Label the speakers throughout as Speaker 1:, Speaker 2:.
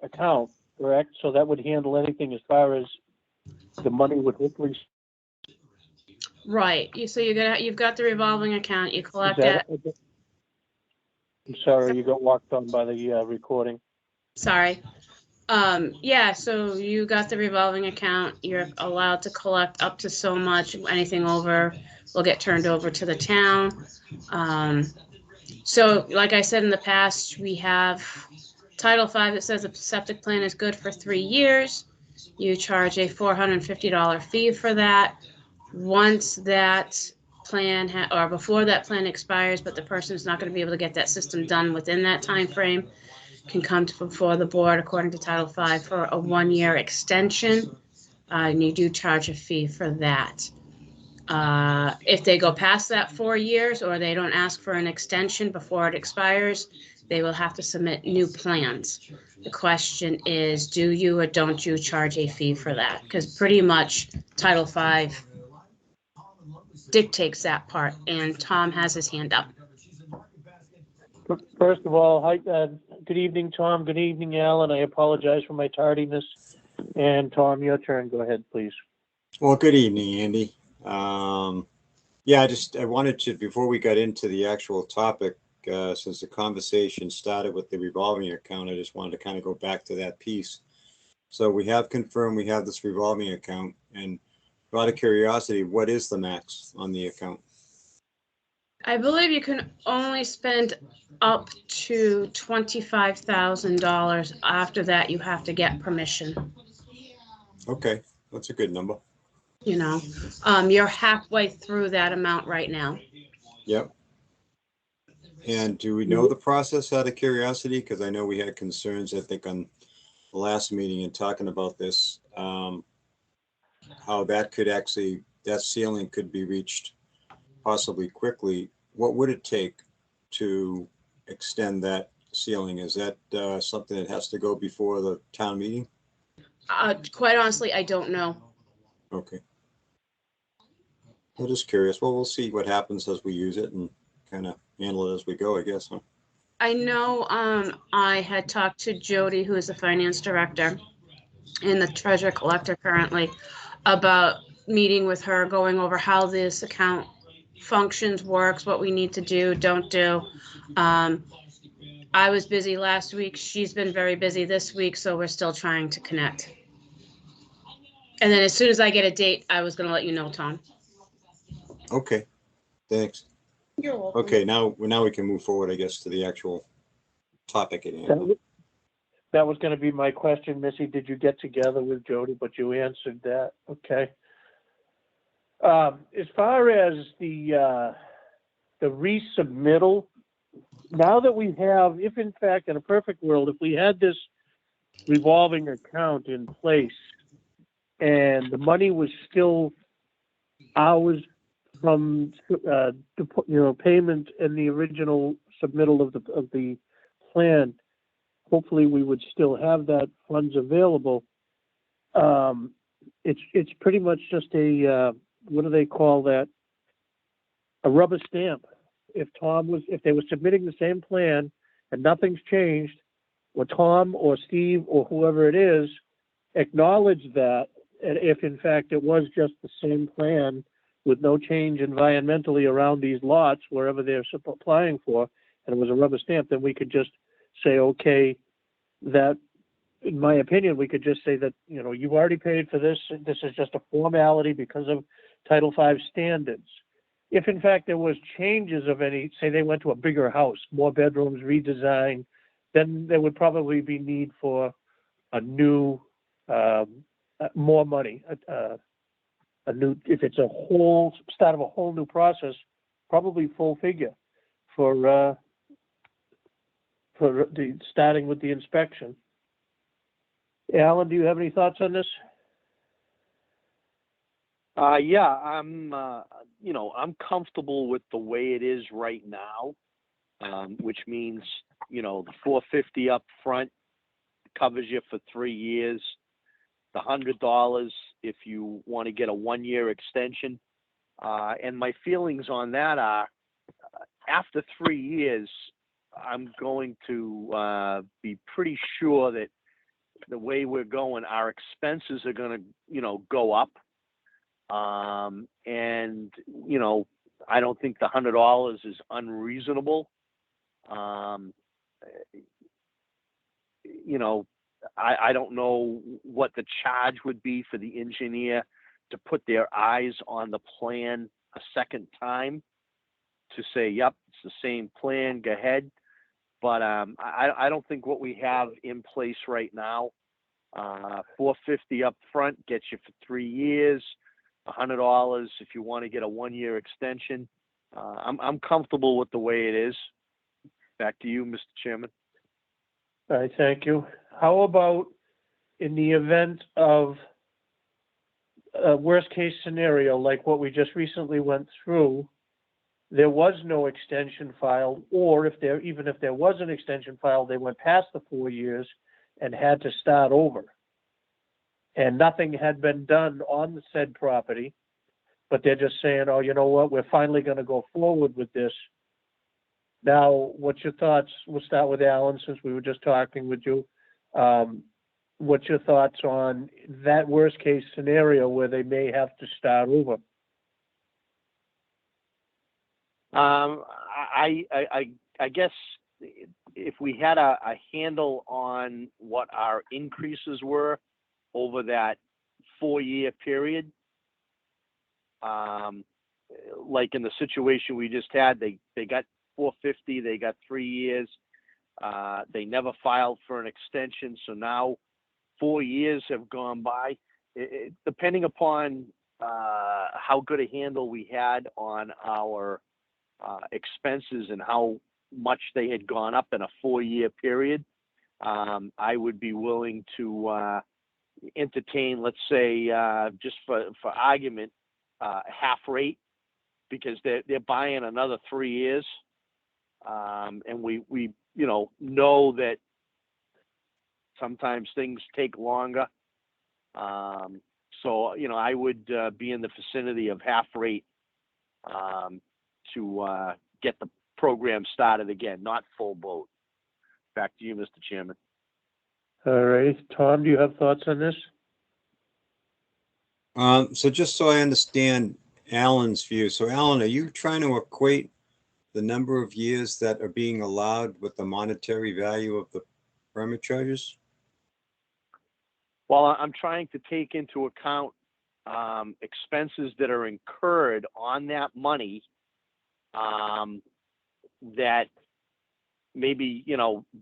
Speaker 1: account, correct? So that would handle anything as far as the money would hopefully.
Speaker 2: Right. So you've got the revolving account. You
Speaker 1: Is
Speaker 2: collect
Speaker 1: that,
Speaker 2: it.
Speaker 1: I'm sorry, you got walked on by the recording.
Speaker 2: Sorry. Yeah, so you got the revolving account. You're allowed to collect up to so much. Anything over will get turned over to the town. So, like I said in the past, we have Title V that says the septic plan is good for 3 years. You charge a $450 fee for that. Once that plan or before that plan expires, but the person is not going to be able to get that system done within that time frame, can come before the board according to Title V for a 1-year extension, and you do charge a fee for that. If they go past that 4 years or they don't ask for an extension before it expires, they will have to submit new plans. The question is, do you or don't you charge a fee for that? Because pretty much Title V dictates that part, and Tom has his hand up.
Speaker 1: First of all, hi, good evening, Tom. Good evening, Alan. I apologize for my tardiness. And Tom, your turn. Go ahead, please.
Speaker 3: Well, good evening, Andy. Yeah, I wanted to, before we got into the actual topic, since the conversation started with the revolving account, I just wanted to kind of go back to that piece. So we have confirmed we have this revolving account, and out of curiosity, what is the max on the account?
Speaker 2: I believe you can only spend up to $25,000. After that, you have to get permission.
Speaker 3: Okay, that's a good number.
Speaker 2: You know, you're halfway through that amount right now.
Speaker 3: Yep. And do we know the process out of curiosity? Because I know we had concerns, I think, on the last meeting and talking about this, how that could actually, that ceiling could be reached possibly quickly. What would it take to extend that ceiling? Is that something that has to go before the town meeting?
Speaker 2: Quite honestly, I don't know.
Speaker 3: Okay. I'm just curious. Well, we'll see what happens as we use it and kind of handle it as we go, I guess. Huh?
Speaker 2: I know I had talked to Jody, who is the finance director and the treasurer collector currently, about meeting with her, going over how this account functions, works, what we need to do, don't do. I was busy last week. She's been very busy this week, so we're still trying to connect. And then as soon as I get a date, I was going to let you know, Tom.
Speaker 3: Okay, thanks.
Speaker 2: You're welcome.
Speaker 3: Okay, now we can move forward, I guess, to the actual topic at hand.
Speaker 1: That was going to be my question, Missy. Did you get together with Jody? But you answered that. Okay. As far as the resubmittal, now that we have, if in fact, in a perfect world, if we had this revolving account in place and the money was still ours from payment and the original submittal of the plan, hopefully we would still have that funds available. It's pretty much just a what do they call that? A rubber stamp. If they were submitting the same plan and nothing's changed, or Tom or Steve or whoever it is acknowledge that, and if in fact it was just the same plan with no change environmentally around these lots, wherever they're applying for, and it was a rubber stamp, then we could just say, okay, that, in my opinion, we could just say that, you've already paid for this. This is just a formality because of Title V standards. If in fact there was changes of any, say they went to a bigger house, more bedrooms, redesign, then there would probably be need for a new, more money, a new, if it's a whole start of a whole new process, probably full figure for the starting with the inspection. Alan, do you have any thoughts on this?
Speaker 4: Yeah, I'm comfortable with the way it is right now, which means, the $450 up front covers you for 3 years. The $100 if you want to get a 1-year extension. And my feelings on that are, after 3 years, I'm going to be pretty sure that the way we're going, our expenses are going to, go up. And, I don't think the $100 is unreasonable. I don't know what the charge would be for the engineer to put their eyes on the plan a second time to say, yep, it's the same plan, go ahead. But I don't think what we have in place right now, $450 up front gets you for 3 years, $100 if you want to get a 1-year extension. I'm comfortable with the way it is. Back to you, Mr. Chairman.
Speaker 1: All right, thank you. How about in the event of a worst case scenario, like what we just recently went through, there was no extension filed, or even if there was an extension filed, they went past the 4 years and had to start over. And nothing had been done on the said property, but they're just saying, oh, you know what, we're finally going to go forward with this. Now, what's your thoughts? We'll start with Alan, since we were just talking with you. What's your thoughts on that worst case scenario where they may have to start over?
Speaker 4: I guess if we had a handle on what our increases were over that 4-year period, like in the situation we just had, they got $450, they got 3 years, they never filed for an extension, so now 4 years have gone by. Depending upon how good a handle we had on our expenses and how much they had gone up in a 4-year period, I would be willing to entertain, let's say, just for argument, half rate, because they're buying another 3 years, and we know that sometimes things take longer. So I would be in the vicinity of half rate to get the program started again, not full boat. Back to you, Mr. Chairman.
Speaker 1: All right, Tom, do you have thoughts on this?
Speaker 3: So just so I understand Alan's view. So Alan, are you trying to equate the number of years that are being allowed with the monetary value of the permit charges?
Speaker 4: Well, I'm trying to take into account expenses that are incurred on that money that maybe,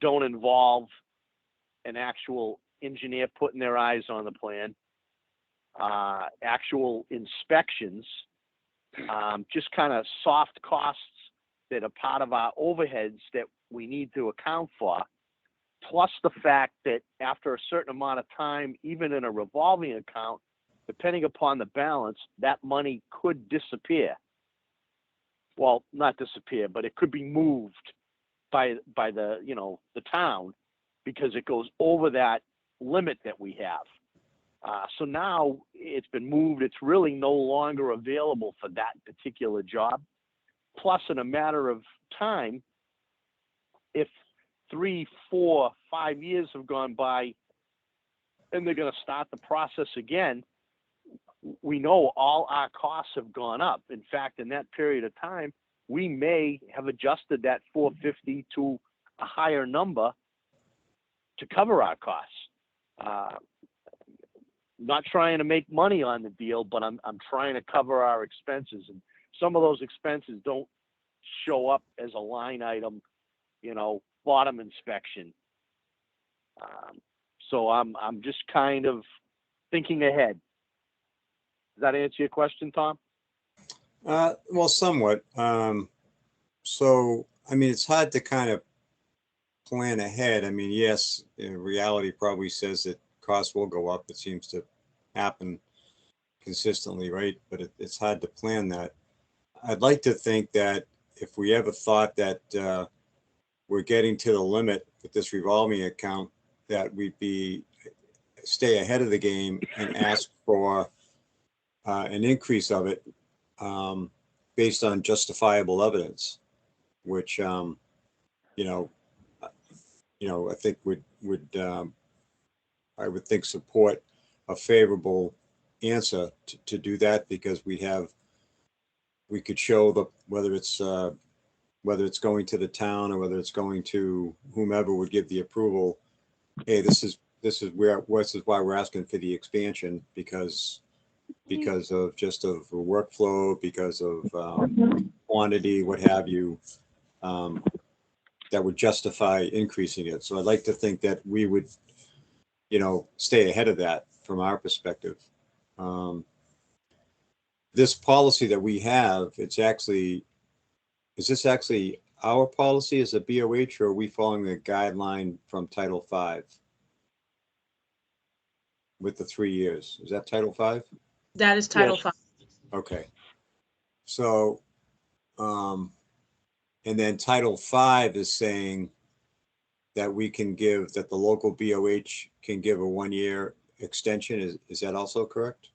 Speaker 4: don't involve an actual engineer putting their eyes on the plan, actual inspections, just kind of soft costs that are part of our overheads that we need to account for, plus the fact that after a certain amount of time, even in a revolving account, depending upon the balance, that money could disappear. Well, not disappear, but it could be moved by the the town, because it goes over that limit that we have. So now it's been moved. It's really no longer available for that particular job. Plus, in a matter of time, if 3, 4, 5 years have gone by and they're going to start the process again, we know all our costs have gone up. In fact, in that period of time, we may have adjusted that 450 to a higher number to cover our costs. Not trying to make money on the deal, but I'm trying to cover our expenses, and some of those expenses don't show up as a line item, bottom inspection. So I'm just kind of thinking ahead. Does that answer your question, Tom?
Speaker 3: Well, somewhat. So, it's hard to kind of plan ahead. Yes, reality probably says that costs will go up. It seems to happen consistently, right? But it's hard to plan that. I'd like to think that if we ever thought that we're getting to the limit with this revolving account, that we'd stay ahead of the game and ask for an increase of it based on justifiable evidence, which you know, I think I would think support a favorable answer to do that, because we could show whether it's going to the town or whether it's going to whomever would give the approval. Hey, this is why we're asking for the expansion, because of workflow, because of quantity, what have you, that would justify increasing it. So I'd like to think that we would, stay ahead of that from our perspective. This policy that we have, is this actually our policy as a BOH, or are we following the guideline from Title V with the 3 years? Is that Title V?
Speaker 2: That is Title
Speaker 1: Yes.
Speaker 2: V.
Speaker 3: Okay. So, and then Title V is saying that that the local BOH can give a 1-year extension. Is that also correct?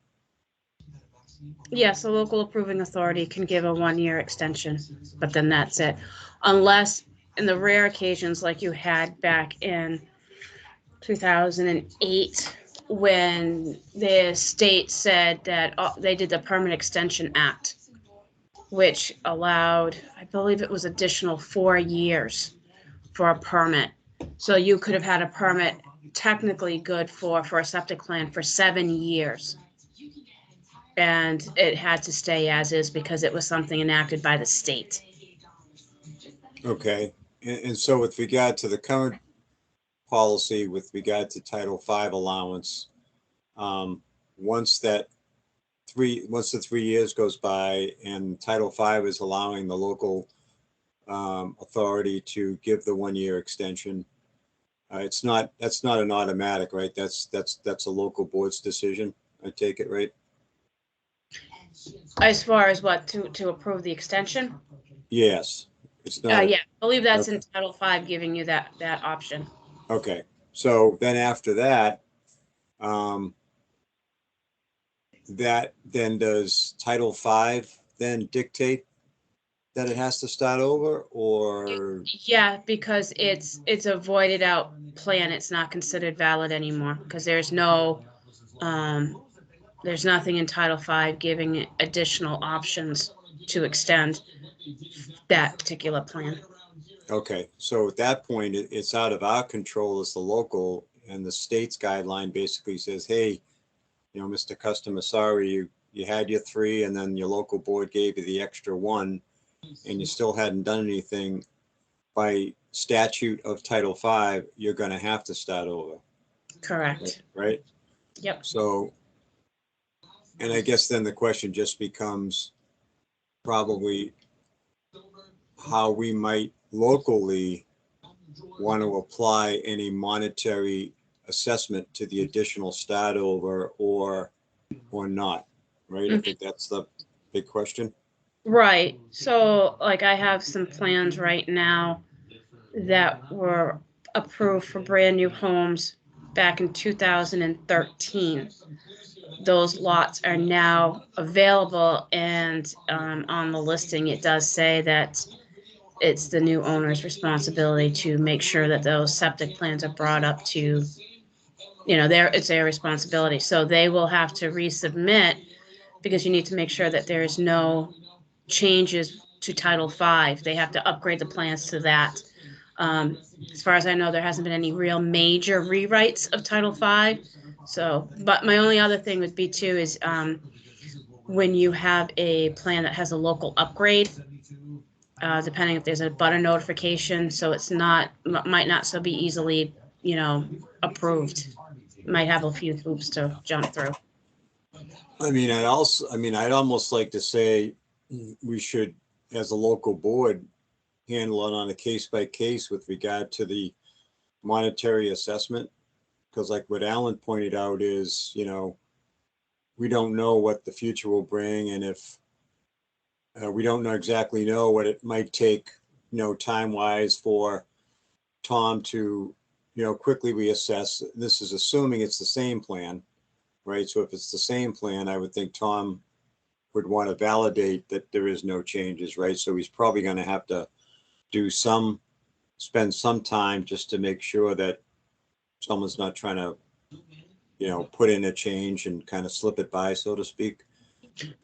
Speaker 2: Yes, the local approving authority can give a 1-year extension, but then that's it. Unless in the rare occasions like you had back in 2008, when the state said that they did the Permit Extension Act, which allowed, I believe it was additional 4 years for a permit. So you could have had a permit technically good for a septic plan for 7 years. And it had to stay as is because it was something enacted by the state.
Speaker 3: Okay. And so with regard to the current policy, with regard to Title V allowance, once the 3 years goes by and Title V is allowing the local authority to give the 1-year extension, that's not an automatic, right? That's a local board's decision. I take it, right?
Speaker 2: As far as what, to approve the extension?
Speaker 3: Yes. It's not.
Speaker 2: Yeah, I believe that's
Speaker 3: Okay.
Speaker 2: in Title V, giving you that option.
Speaker 3: Okay. So then after that, that then does Title V then dictate that it has to start over, or?
Speaker 2: Yeah, because it's a voided out plan. It's not considered valid anymore because there's nothing in Title V giving additional options to extend that particular plan.
Speaker 3: Okay, so at that point, it's out of our control as the local, and the state's guideline basically says, hey, Mr. Customer, sorry, you had your 3 and then your local board gave you the extra 1 and you still hadn't done anything. By statute of Title V, you're going to have to start over.
Speaker 2: Correct.
Speaker 3: Right?
Speaker 2: Yep.
Speaker 3: So, and I guess then the question just becomes probably how we might locally want to apply any monetary assessment to the additional start over or not, right? I think that's the big question.
Speaker 2: Right. So, like, I have some plans right now that were approved for brand new homes back in 2013. Those lots are now available, and on the listing, it does say that it's the new owner's responsibility to make sure that those septic plans are brought up to, it's their responsibility. So they will have to resubmit because you need to make sure that there is no changes to Title V. They have to upgrade the plans to that. As far as I know, there hasn't been any real major rewrites of Title V. So, but my only other thing would be too is when you have a plan that has a local upgrade, depending if there's a butter notification, so it's might not so be easily, approved. Might have a few hoops to jump through.
Speaker 3: I'd almost like to say we should, as a local board, handle it on a case by case with regard to the monetary assessment. Because like what Alan pointed out is, we don't know what the future will bring. And if we don't exactly know what it might take, time wise for Tom to, quickly reassess. This is assuming it's the same plan, right? So if it's the same plan, I would think Tom would want to validate that there is no changes, right? So he's probably going to have to do some spend some time just to make sure that someone's not trying to, put in a change and kind of slip it by, so to speak.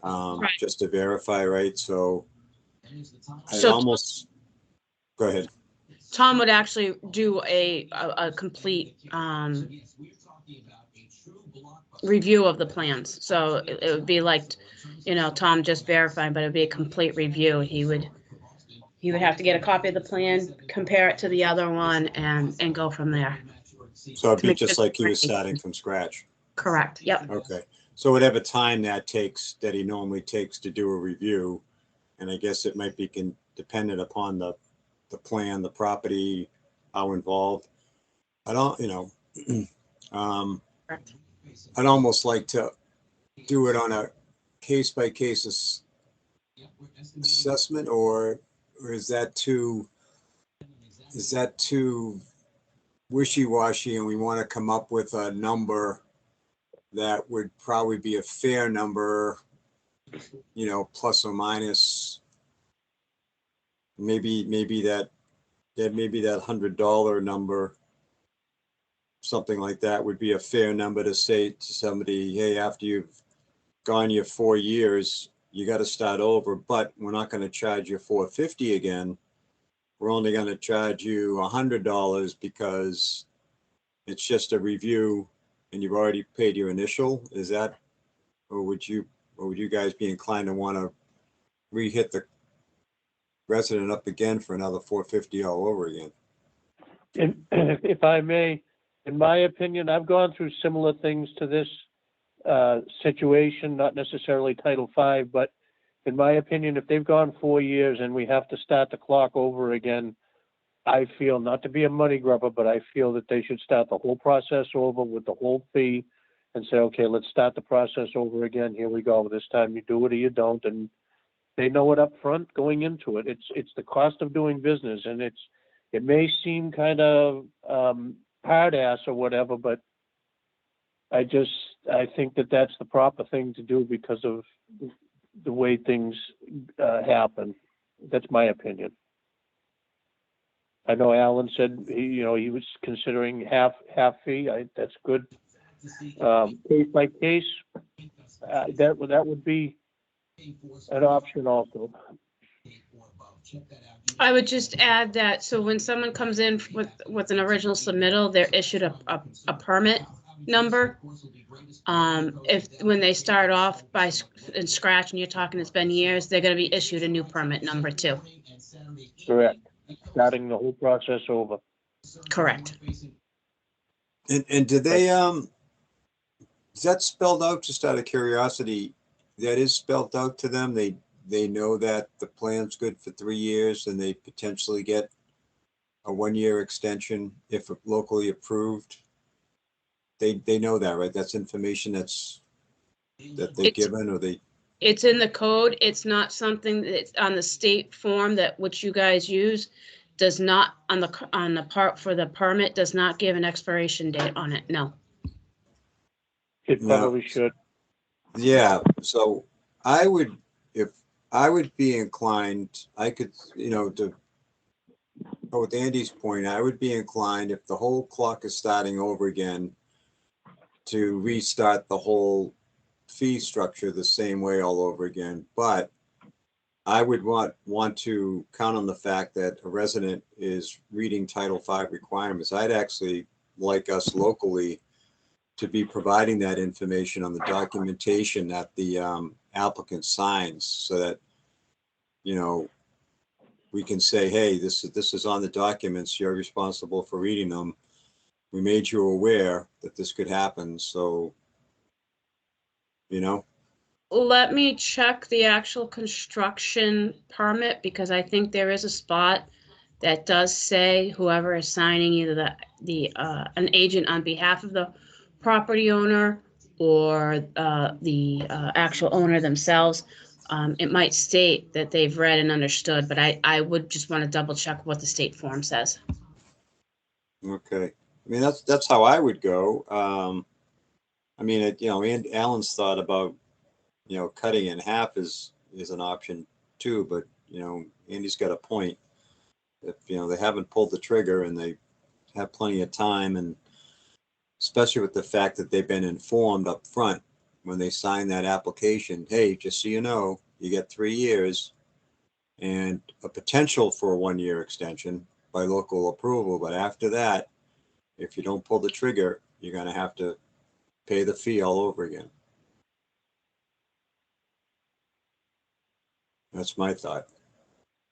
Speaker 2: Right.
Speaker 3: Just to verify, right? So I'd
Speaker 2: So
Speaker 3: almost, go ahead.
Speaker 2: Tom would actually do a complete review of the plans. So it would be like, Tom just verifying, but it'd be a complete review. He would have to get a copy of the plan, compare it to the other one, and go from there.
Speaker 3: So it'd
Speaker 2: To
Speaker 3: be
Speaker 2: make
Speaker 3: just
Speaker 2: sure-
Speaker 3: like he was starting from scratch.
Speaker 2: Correct. Yep.
Speaker 3: Okay. So whatever time that takes, that he normally takes to do a review, and I guess it might be dependent upon the plan, the property, how involved. I don't,
Speaker 2: Correct.
Speaker 3: I'd almost like to do it on a case by case assessment, or is that too wishy-washy, and we want to come up with a number that would probably be a fair number, plus or minus, maybe that $100 number, something like that would be a fair number to say to somebody, hey, after you've gone your 4 years, you got to start over, but we're not going to charge you $450 again. We're only going to charge you $100 because it's just a review and you've already paid your initial. Is that, or would you guys be inclined to want to re-hit the resident up again for another $450 all over again?
Speaker 1: And if I may, in my opinion, I've gone through similar things to this situation, not necessarily Title V, but in my opinion, if they've gone 4 years and we have to start the clock over again, I feel, not to be a money grubber, but I feel that they should start the whole process over with the whole fee and say, okay, let's start the process over again. Here we go. This time you do it or you don't. And they know it up front going into it. It's the cost of doing business, and it may seem kind of hard ass or whatever, but I think that that's the proper thing to do because of the way things happen. That's my opinion. I know Alan said he was considering half fee. That's good. Case by case, that would be an option also.
Speaker 2: I would just add that, so when someone comes in with an original submittal, they're issued a permit number. If when they start off in scratch and you're talking it's been years, they're going to be issued a new permit number too.
Speaker 1: Correct. Starting the whole process over.
Speaker 2: Correct.
Speaker 3: And did they is that spelled out, just out of curiosity? That is spelled out to them. They know that the plan's good for 3 years and they potentially get a 1-year extension if locally approved. They know that, right? That's information that they've given, or they.
Speaker 2: It's in the code. It's not something that's on the state form which you guys use. Does not on the part for the permit does not give an expiration date on it. No.
Speaker 1: It probably should.
Speaker 3: Yeah. So I would be inclined, I could, to go with Andy's point, I would be inclined, if the whole clock is starting over again, to restart the whole fee structure the same way all over again. But I would want to count on the fact that a resident is reading Title V requirements. I'd actually like us locally to be providing that information on the documentation that the applicant signs, so that we can say, hey, this is on the documents, you're responsible for reading them. We made you aware that this could happen, so
Speaker 2: Let me check the actual construction permit, because I think there is a spot that does say whoever is signing, either an agent on behalf of the property owner or the actual owner themselves. It might state that they've read and understood, but I would just want to double check what the state form says.
Speaker 3: Okay. I mean, that's how I would go. I mean, and Alan's thought about, cutting in half is an option too, but, Andy's got a point. if, you know, they haven't pulled the trigger and they have plenty of time, and especially with the fact that they've been informed up front when they sign that application, hey, just so you know, you get 3 years and a potential for a 1-year extension by local approval. But after that, if you don't pull the trigger, you're going to have to pay the fee all over again. That's my thought.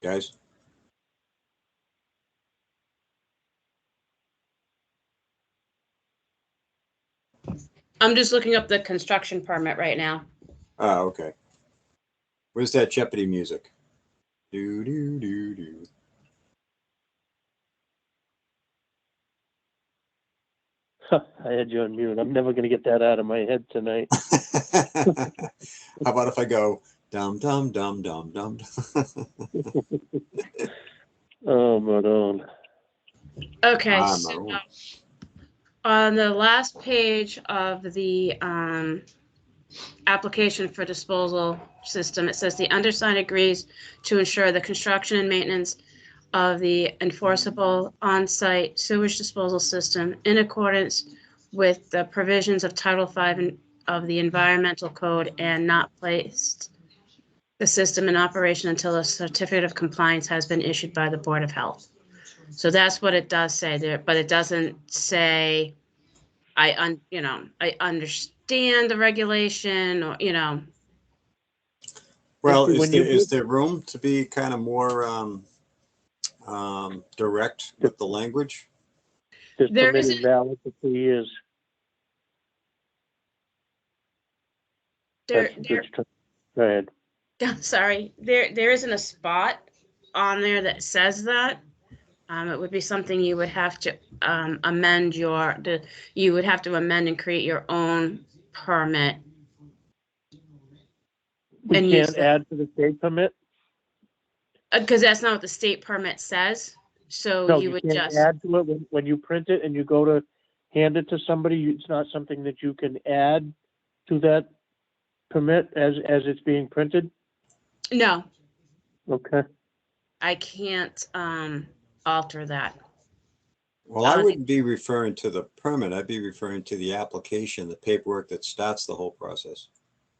Speaker 3: Guys?
Speaker 2: I'm just looking up the construction permit right now.
Speaker 3: Oh, okay. Where's that Jeopardy music? Do, do, do, do.
Speaker 1: I had you on mute. I'm never going to get that out of my head tonight.
Speaker 3: How about if I go dum dum dum dum dum?
Speaker 1: Oh, Madone.
Speaker 2: Okay,
Speaker 3: Ah,
Speaker 2: so
Speaker 3: Maroon.
Speaker 2: on the last page of the application for disposal system, it says the undersigned agrees to ensure the construction and maintenance of the enforceable on-site sewage disposal system in accordance with the provisions of Title V of the Environmental Code, and not placed the system in operation until a certificate of compliance has been issued by the Board of Health. So that's what it does say there, but it doesn't say, I understand the regulation, or,
Speaker 3: Well,
Speaker 1: When you
Speaker 3: is there room to be kind of more direct with the language?
Speaker 1: This
Speaker 2: There
Speaker 1: permit is
Speaker 2: isn't-
Speaker 1: valid for 3 years.
Speaker 2: there,
Speaker 1: Go ahead.
Speaker 2: sorry, there isn't a spot on there that says that. It would be something you would have to amend you would have to amend and create your own permit.
Speaker 1: We
Speaker 2: And use
Speaker 1: can't add to the state permit?
Speaker 2: Because that's not what the state permit says. So
Speaker 1: No,
Speaker 2: you
Speaker 1: you
Speaker 2: would
Speaker 1: can't
Speaker 2: just,
Speaker 1: add to it when you print it and you go to hand it to somebody. It's not something that you can add to that permit as it's being printed?
Speaker 2: no,
Speaker 1: Okay.
Speaker 2: I can't alter that.
Speaker 3: Well, I wouldn't be referring to the permit. I'd be referring to the application, the paperwork that starts the whole process.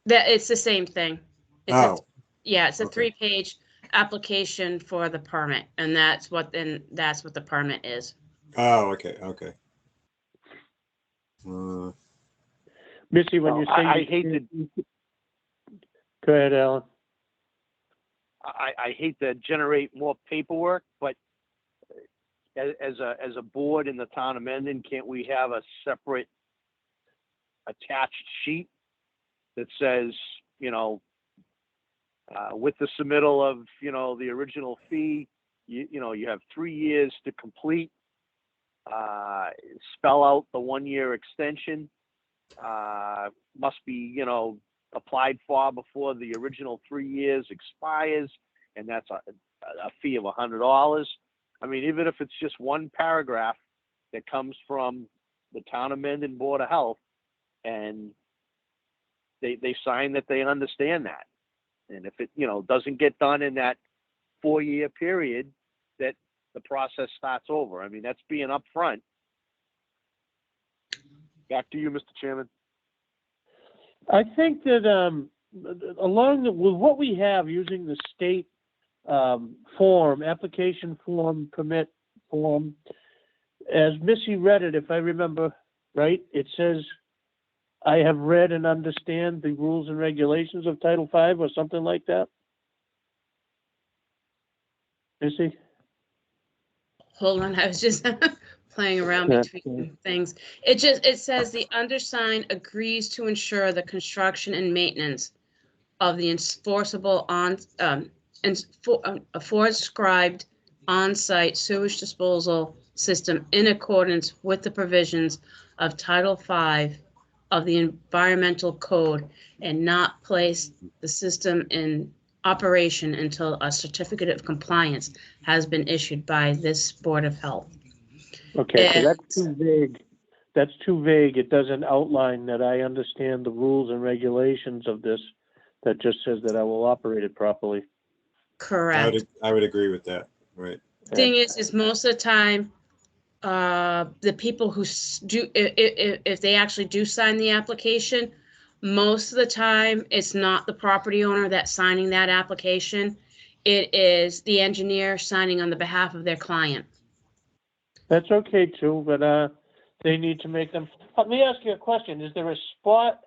Speaker 2: That it's the same thing. It's
Speaker 3: Oh,
Speaker 2: it's a
Speaker 3: okay.
Speaker 2: 3-page application for the permit, and that's what the permit is.
Speaker 3: Oh, okay, okay.
Speaker 1: Missy, when you say
Speaker 4: I hate to
Speaker 1: Go ahead, Alan.
Speaker 4: I hate to generate more paperwork, but as a board in the town of Mendon, can't we have a separate attached sheet that says, with the submittal of, the original fee, you have 3 years to complete, spell out the 1-year extension, must be, applied for before the original 3 years expires, and that's a fee of $100. I mean, even if it's just one paragraph that comes from the town of Mendon Board of Health, and they sign that they understand that. And if it, doesn't get done in that 4-year period, that the process starts over. I mean, that's being upfront. Back to you, Mr. Chairman.
Speaker 1: I think that with what we have using the state application form, permit form, as Missy read it, if I remember right, it says, I have read and understand the rules and regulations of Title V or something like that. Missy?
Speaker 2: Hold on, I was just playing around between things. It says the undersigned agrees to ensure the construction and maintenance of the enforceable prescribed on-site sewage disposal system in accordance with the provisions of Title V of the Environmental Code, and not place the system in operation until a certificate of compliance has been issued by this Board of Health.
Speaker 1: Okay, so that's too vague. That's too vague. It doesn't outline that I understand the rules and regulations of this. That just says that I will operate it properly.
Speaker 2: Correct.
Speaker 3: I would agree with that. Right.
Speaker 2: Thing is most of the time, the people who do, if they actually do sign the application, most of the time, it's not the property owner that's signing that application. It is the engineer signing on the behalf of their client.
Speaker 1: That's okay too, but they need to make them. Let me ask you a question. Is there a spot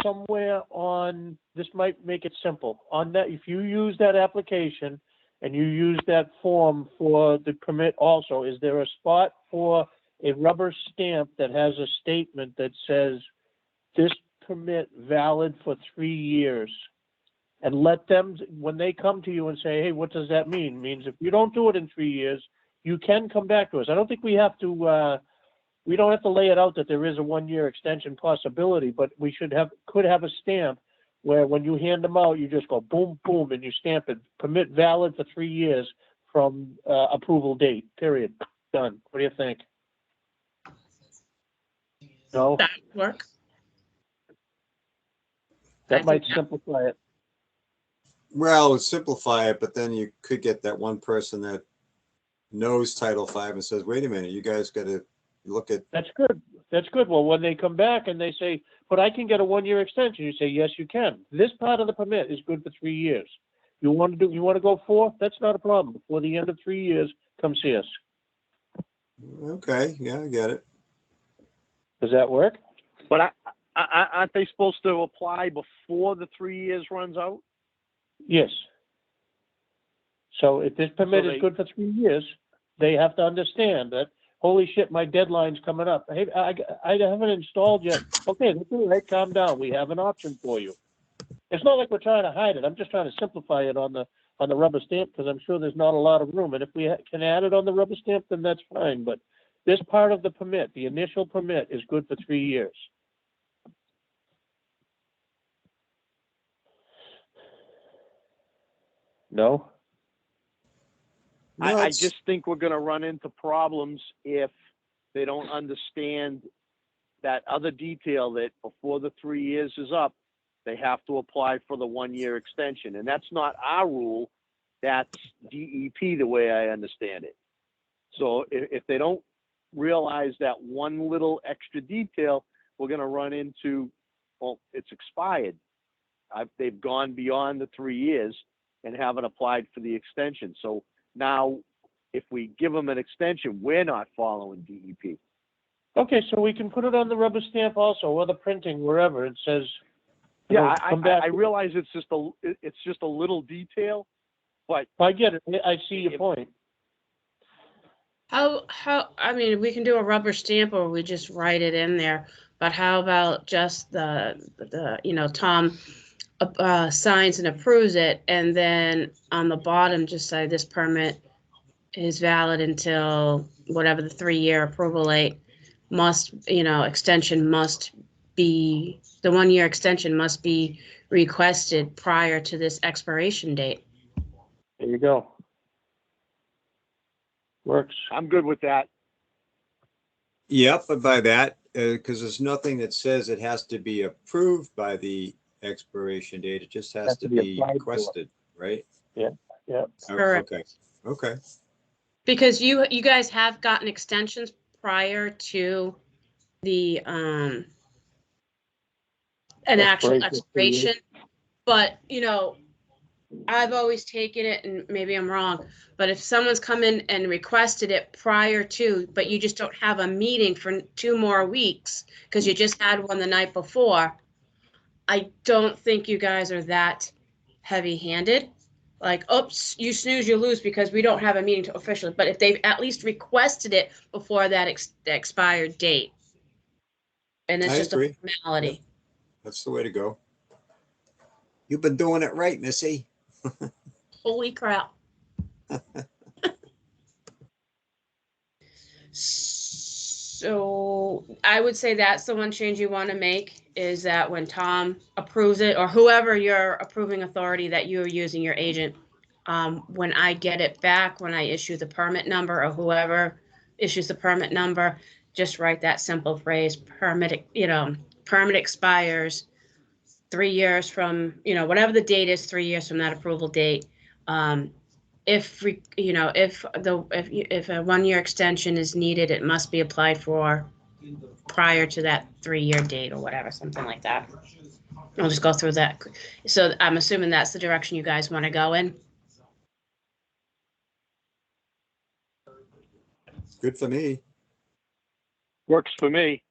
Speaker 1: somewhere on, this might make it simple, on that, if you use that application and you use that form for the permit also, is there a spot for a rubber stamp that has a statement that says this permit valid for 3 years? And let them, when they come to you and say, hey, what does that mean? It means if you don't do it in 3 years, you can come back to us. I don't think we have to, we don't have to lay it out that there is a 1-year extension possibility, but we could have a stamp where when you hand them out, you just go boom, boom, and you stamp it. Permit valid for 3 years from approval date, period. Done. What do you think? No?
Speaker 2: That would work.
Speaker 1: That
Speaker 2: I
Speaker 1: might
Speaker 2: think
Speaker 1: simplify it.
Speaker 3: Well, it would simplify it, but then you could get that one person that knows Title V and says, wait a minute, you guys got to look at.
Speaker 1: That's good. That's good. Well, when they come back and they say, but I can get a 1-year extension, you say, yes, you can. This part of the permit is good for 3 years. You want to go 4? That's not a problem. Before the end of 3 years, come see us.
Speaker 3: Okay, yeah, I get it.
Speaker 1: Does that work?
Speaker 4: But aren't they supposed to apply before the 3 years runs out?
Speaker 1: Yes. So if this permit is good for 3 years, they have to understand that, holy shit, my deadline's coming up. Hey, I haven't installed yet. Okay, that's all right. Calm down. We have an option for you. It's not like we're trying to hide it. I'm just trying to simplify it on the rubber stamp because I'm sure there's not a lot of room. And if we can add it on the rubber stamp, then that's fine. But this part of the permit, the initial permit, is good for 3 years. No?
Speaker 3: No,
Speaker 4: I
Speaker 3: it's-
Speaker 4: just think we're going to run into problems if they don't understand that other detail that before the 3 years is up, they have to apply for the 1-year extension. And that's not our rule. That's DEP, the way I understand it. So if they don't realize that one little extra detail, we're going to run into, well, it's expired. They've gone beyond the 3 years and haven't applied for the extension. So now, if we give them an extension, we're not following DEP.
Speaker 1: Okay, so we can put it on the rubber stamp also, or the printing, wherever it says.
Speaker 4: Yeah,
Speaker 1: come back.
Speaker 4: I realize it's just a little detail, but
Speaker 1: I get it. I see your point.
Speaker 2: How, I mean, we can do a rubber stamp or we just write it in there, but how about just Tom signs and approves it, and then on the bottom, just say this permit is valid until whatever the 3-year approval date extension must be, the 1-year extension must be requested prior to this expiration date.
Speaker 1: There you go. Works.
Speaker 4: I'm good with that.
Speaker 3: Yep, but by that, because there's nothing that says it has to be approved by the expiration date. It just has to be
Speaker 1: applied for.
Speaker 3: requested, right?
Speaker 1: Yeah.
Speaker 3: Oh,
Speaker 2: Correct.
Speaker 3: Okay.
Speaker 2: Because you guys have gotten extensions prior to the an actual expiration, but I've always taken it, and maybe I'm wrong, but if someone's come in and requested it prior to, but you just don't have a meeting for 2 more weeks because you just had one the night before, I don't think you guys are that heavy-handed. Like, oops, you snooze, you lose because we don't have a meeting to officially. But if they've at least requested it before that expired date, and it's
Speaker 3: I
Speaker 2: just
Speaker 3: agree.
Speaker 2: a formality.
Speaker 3: That's the way to go. You've been doing it right, Missy.
Speaker 2: Holy crap. So I would say that's the one change you want to make, is that when Tom approves it, or whoever your approving authority that you're using, your agent, when I get it back, when I issue the permit number, or whoever issues the permit number, just write that simple phrase, permit expires 3 years from, whatever the date is, 3 years from that approval date. if if a 1-year extension is needed, it must be applied for prior to that 3-year date or whatever, something like that. I'll just go through that. So I'm assuming that's the direction you guys want to go in.
Speaker 3: Good for me.
Speaker 4: Works for me.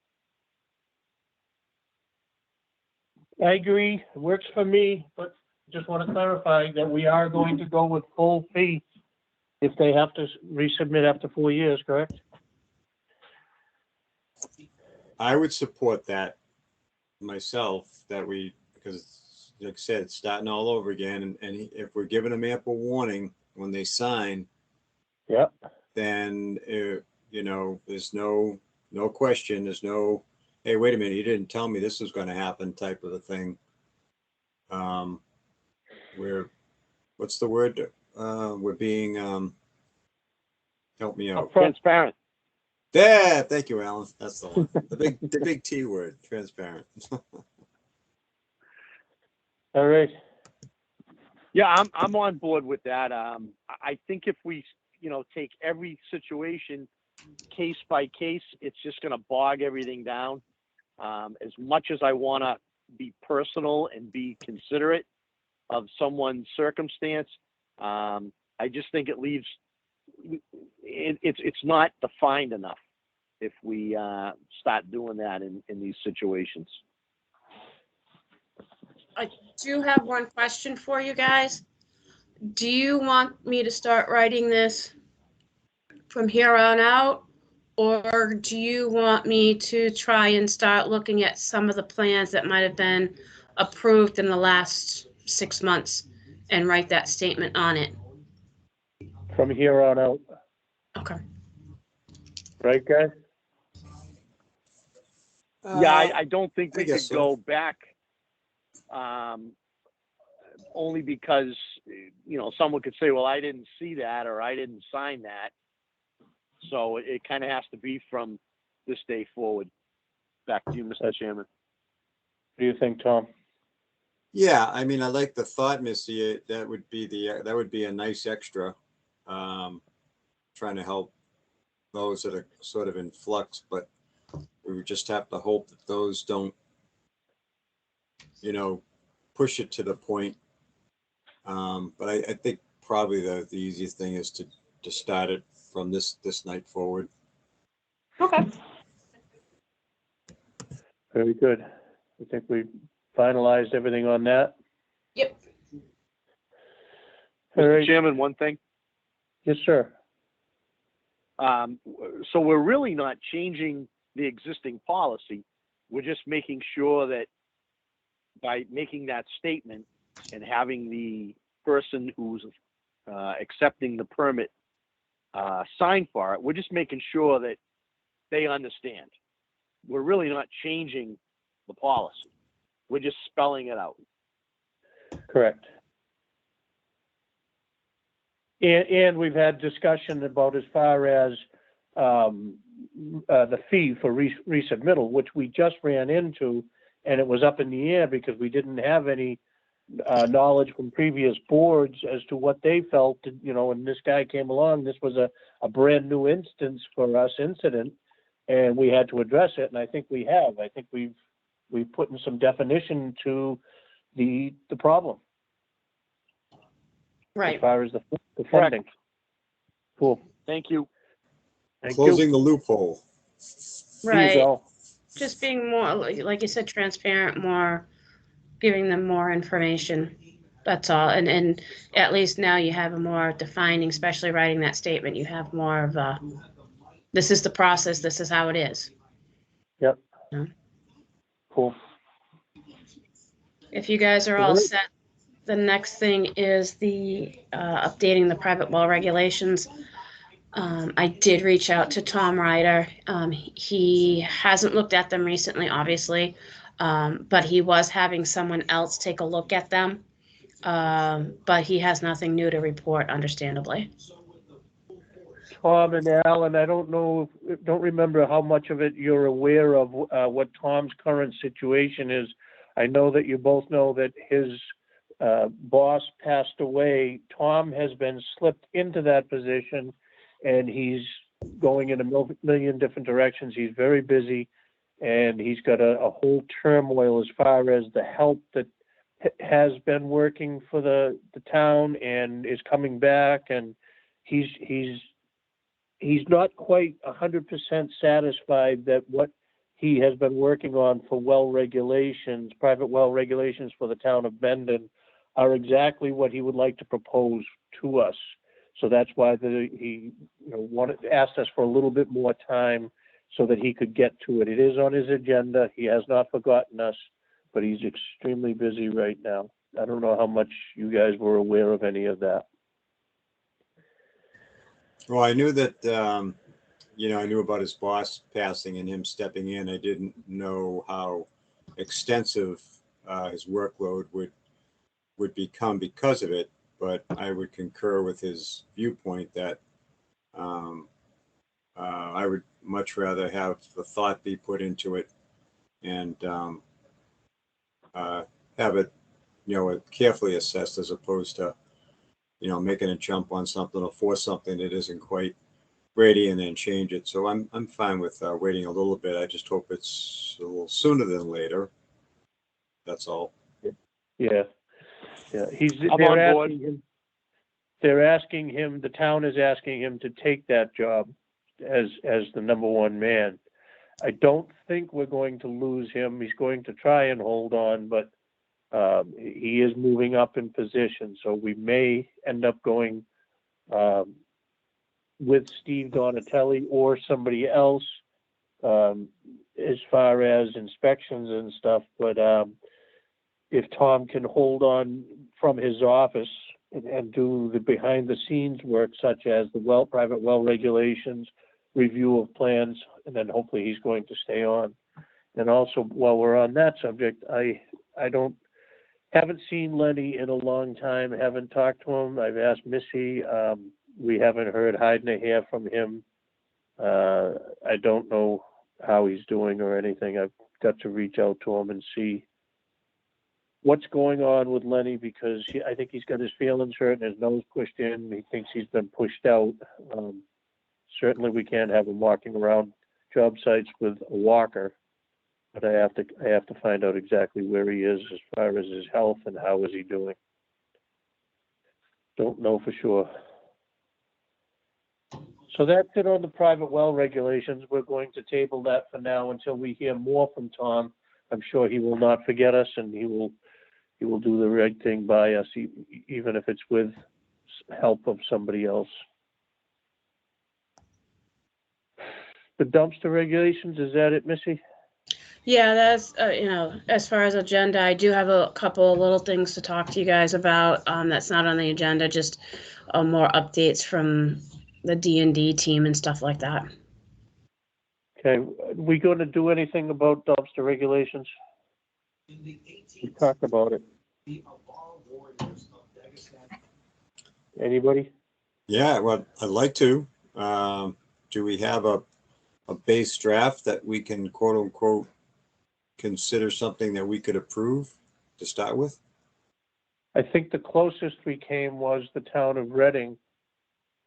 Speaker 1: I agree, it works for me, but just want to clarify that we are going to go with full fee if they have to resubmit after 4 years, correct?
Speaker 3: I would support that myself, because like I said, it's starting all over again. And if we're giving them ample warning when they sign,
Speaker 1: Yep.
Speaker 3: then, there's no question. There's no, hey, wait a minute, you didn't tell me this was going to happen type of a thing. What's the word? We're being, help me out.
Speaker 4: Transparent.
Speaker 3: Yeah, thank you, Alan. That's the one. The big T word, transparent.
Speaker 1: All right.
Speaker 4: Yeah, I'm on board with that. I think if we, take every situation case by case, it's just going to bog everything down. As much as I want to be personal and be considerate of someone's circumstance, I just think it leaves it's not defined enough if we start doing that in these situations.
Speaker 2: I do have one question for you guys. Do you want me to start writing this from here on out? Or do you want me to try and start looking at some of the plans that might have been approved in the last 6 months and write that statement on it?
Speaker 1: From here on out,
Speaker 2: Okay.
Speaker 1: right, guys?
Speaker 4: Yeah, I don't think we could
Speaker 3: guess so.
Speaker 4: go back, only because, someone could say, well, I didn't see that, or I didn't sign that. So it kind of has to be from this day forward. Back to you, Mr. Chairman.
Speaker 1: What do you think, Tom?
Speaker 3: Yeah, I mean, I like the thought, Missy. That would be a nice extra. Trying to help those that are sort of in flux, but we would just have to hope that those don't, push it to the point. But I think probably the easiest thing is to start it from this night forward.
Speaker 2: Okay.
Speaker 1: Very good. I think we finalized everything on that.
Speaker 2: Yep.
Speaker 1: All
Speaker 4: Mr.
Speaker 1: right.
Speaker 4: Chairman, one thing.
Speaker 1: Yes, sir.
Speaker 4: So we're really not changing the existing policy. We're just making sure that by making that statement and having the person who's accepting the permit sign for it, we're just making sure that they understand. We're really not changing the policy. We're just spelling it out.
Speaker 1: Correct. And we've had discussion about as far as the fee for resubmittal, which we just ran into, and it was up in the air because we didn't have any knowledge from previous boards as to what they felt, and this guy came along. This was a brand new instance for us incident, and we had to address it, and I think we have. I think we've put in some definition to the problem.
Speaker 2: Right.
Speaker 1: As far as the funding. Cool.
Speaker 4: Thank you.
Speaker 1: Thank
Speaker 3: Closing
Speaker 1: you.
Speaker 3: the loophole.
Speaker 1: Here you
Speaker 2: Right.
Speaker 1: go.
Speaker 2: Just being more, like you said, transparent, more, giving them more information. That's all. And at least now you have a more defining, especially writing that statement, you have more of a, this is the process, this is how it is.
Speaker 1: Yep.
Speaker 2: Yeah.
Speaker 1: Cool.
Speaker 2: If you guys are all set, the next thing is the updating the private well regulations. I did reach out to Tom Ryder. He hasn't looked at them recently, obviously, but he was having someone else take a look at them. But he has nothing new to report, understandably.
Speaker 1: Tom and Alan, I don't remember how much of it you're aware of, what Tom's current situation is. I know that you both know that his boss passed away, Tom has been slipped into that position, and he's going in a million different directions. He's very busy, and he's got a whole turmoil as far as the help that has been working for the town and is coming back, and he's not quite 100% satisfied that what he has been working on for well regulations, private well regulations for the town of Mendon, are exactly what he would like to propose to us. So that's why he asked us for a little bit more time so that he could get to it. It is on his agenda. He has not forgotten us, but he's extremely busy right now. I don't know how much you guys were aware of any of that.
Speaker 3: Well, I knew that, I knew about his boss passing and him stepping in. I didn't know how extensive his workload would become because of it, but I would concur with his viewpoint that I would much rather have the thought be put into it and have it, carefully assessed as opposed to, making a jump on something or force something that isn't quite ready and then change it. So I'm fine with waiting a little bit. I just hope it's a little sooner than later. That's all.
Speaker 1: Yeah.
Speaker 4: I'm on board.
Speaker 1: They're asking him, the town is asking him to take that job as the number one man. I don't think we're going to lose him. He's going to try and hold on, but he is moving up in position. So we may end up going with Steve Donatelli or somebody else as far as inspections and stuff. But if Tom can hold on from his office and do the behind the scenes work, such as the private well regulations, review of plans, and then hopefully he's going to stay on. And also, while we're on that subject, I haven't seen Lenny in a long time. Haven't talked to him. I've asked Missy. We haven't heard hide nor hair from him. I don't know how he's doing or anything. I've got to reach out to him and see what's going on with Lenny, because I think he's got his feelings hurt and his nose pushed in. He thinks he's been pushed out. Certainly we can't have him walking around job sites with a walker, but I have to find out exactly where he is as far as his health and how is he doing. Don't know for sure. So that's it on the private well regulations. We're going to table that for now until we hear more from Tom. I'm sure he will not forget us, and he will do the right thing by us, even if it's with help of somebody else. The dumpster regulations, is that it, Missy?
Speaker 2: Yeah, that's, as far as agenda, I do have a couple of little things to talk to you guys about. That's not on the agenda, just more updates from the D&D team and stuff like that.
Speaker 1: Okay, are we going to do anything about dumpster regulations? We talked about it. Anybody?
Speaker 3: Yeah, well, I'd like to. Do we have a base draft that we can quote unquote consider something that we could approve to start with?
Speaker 1: I think the closest we came was the town of Reading.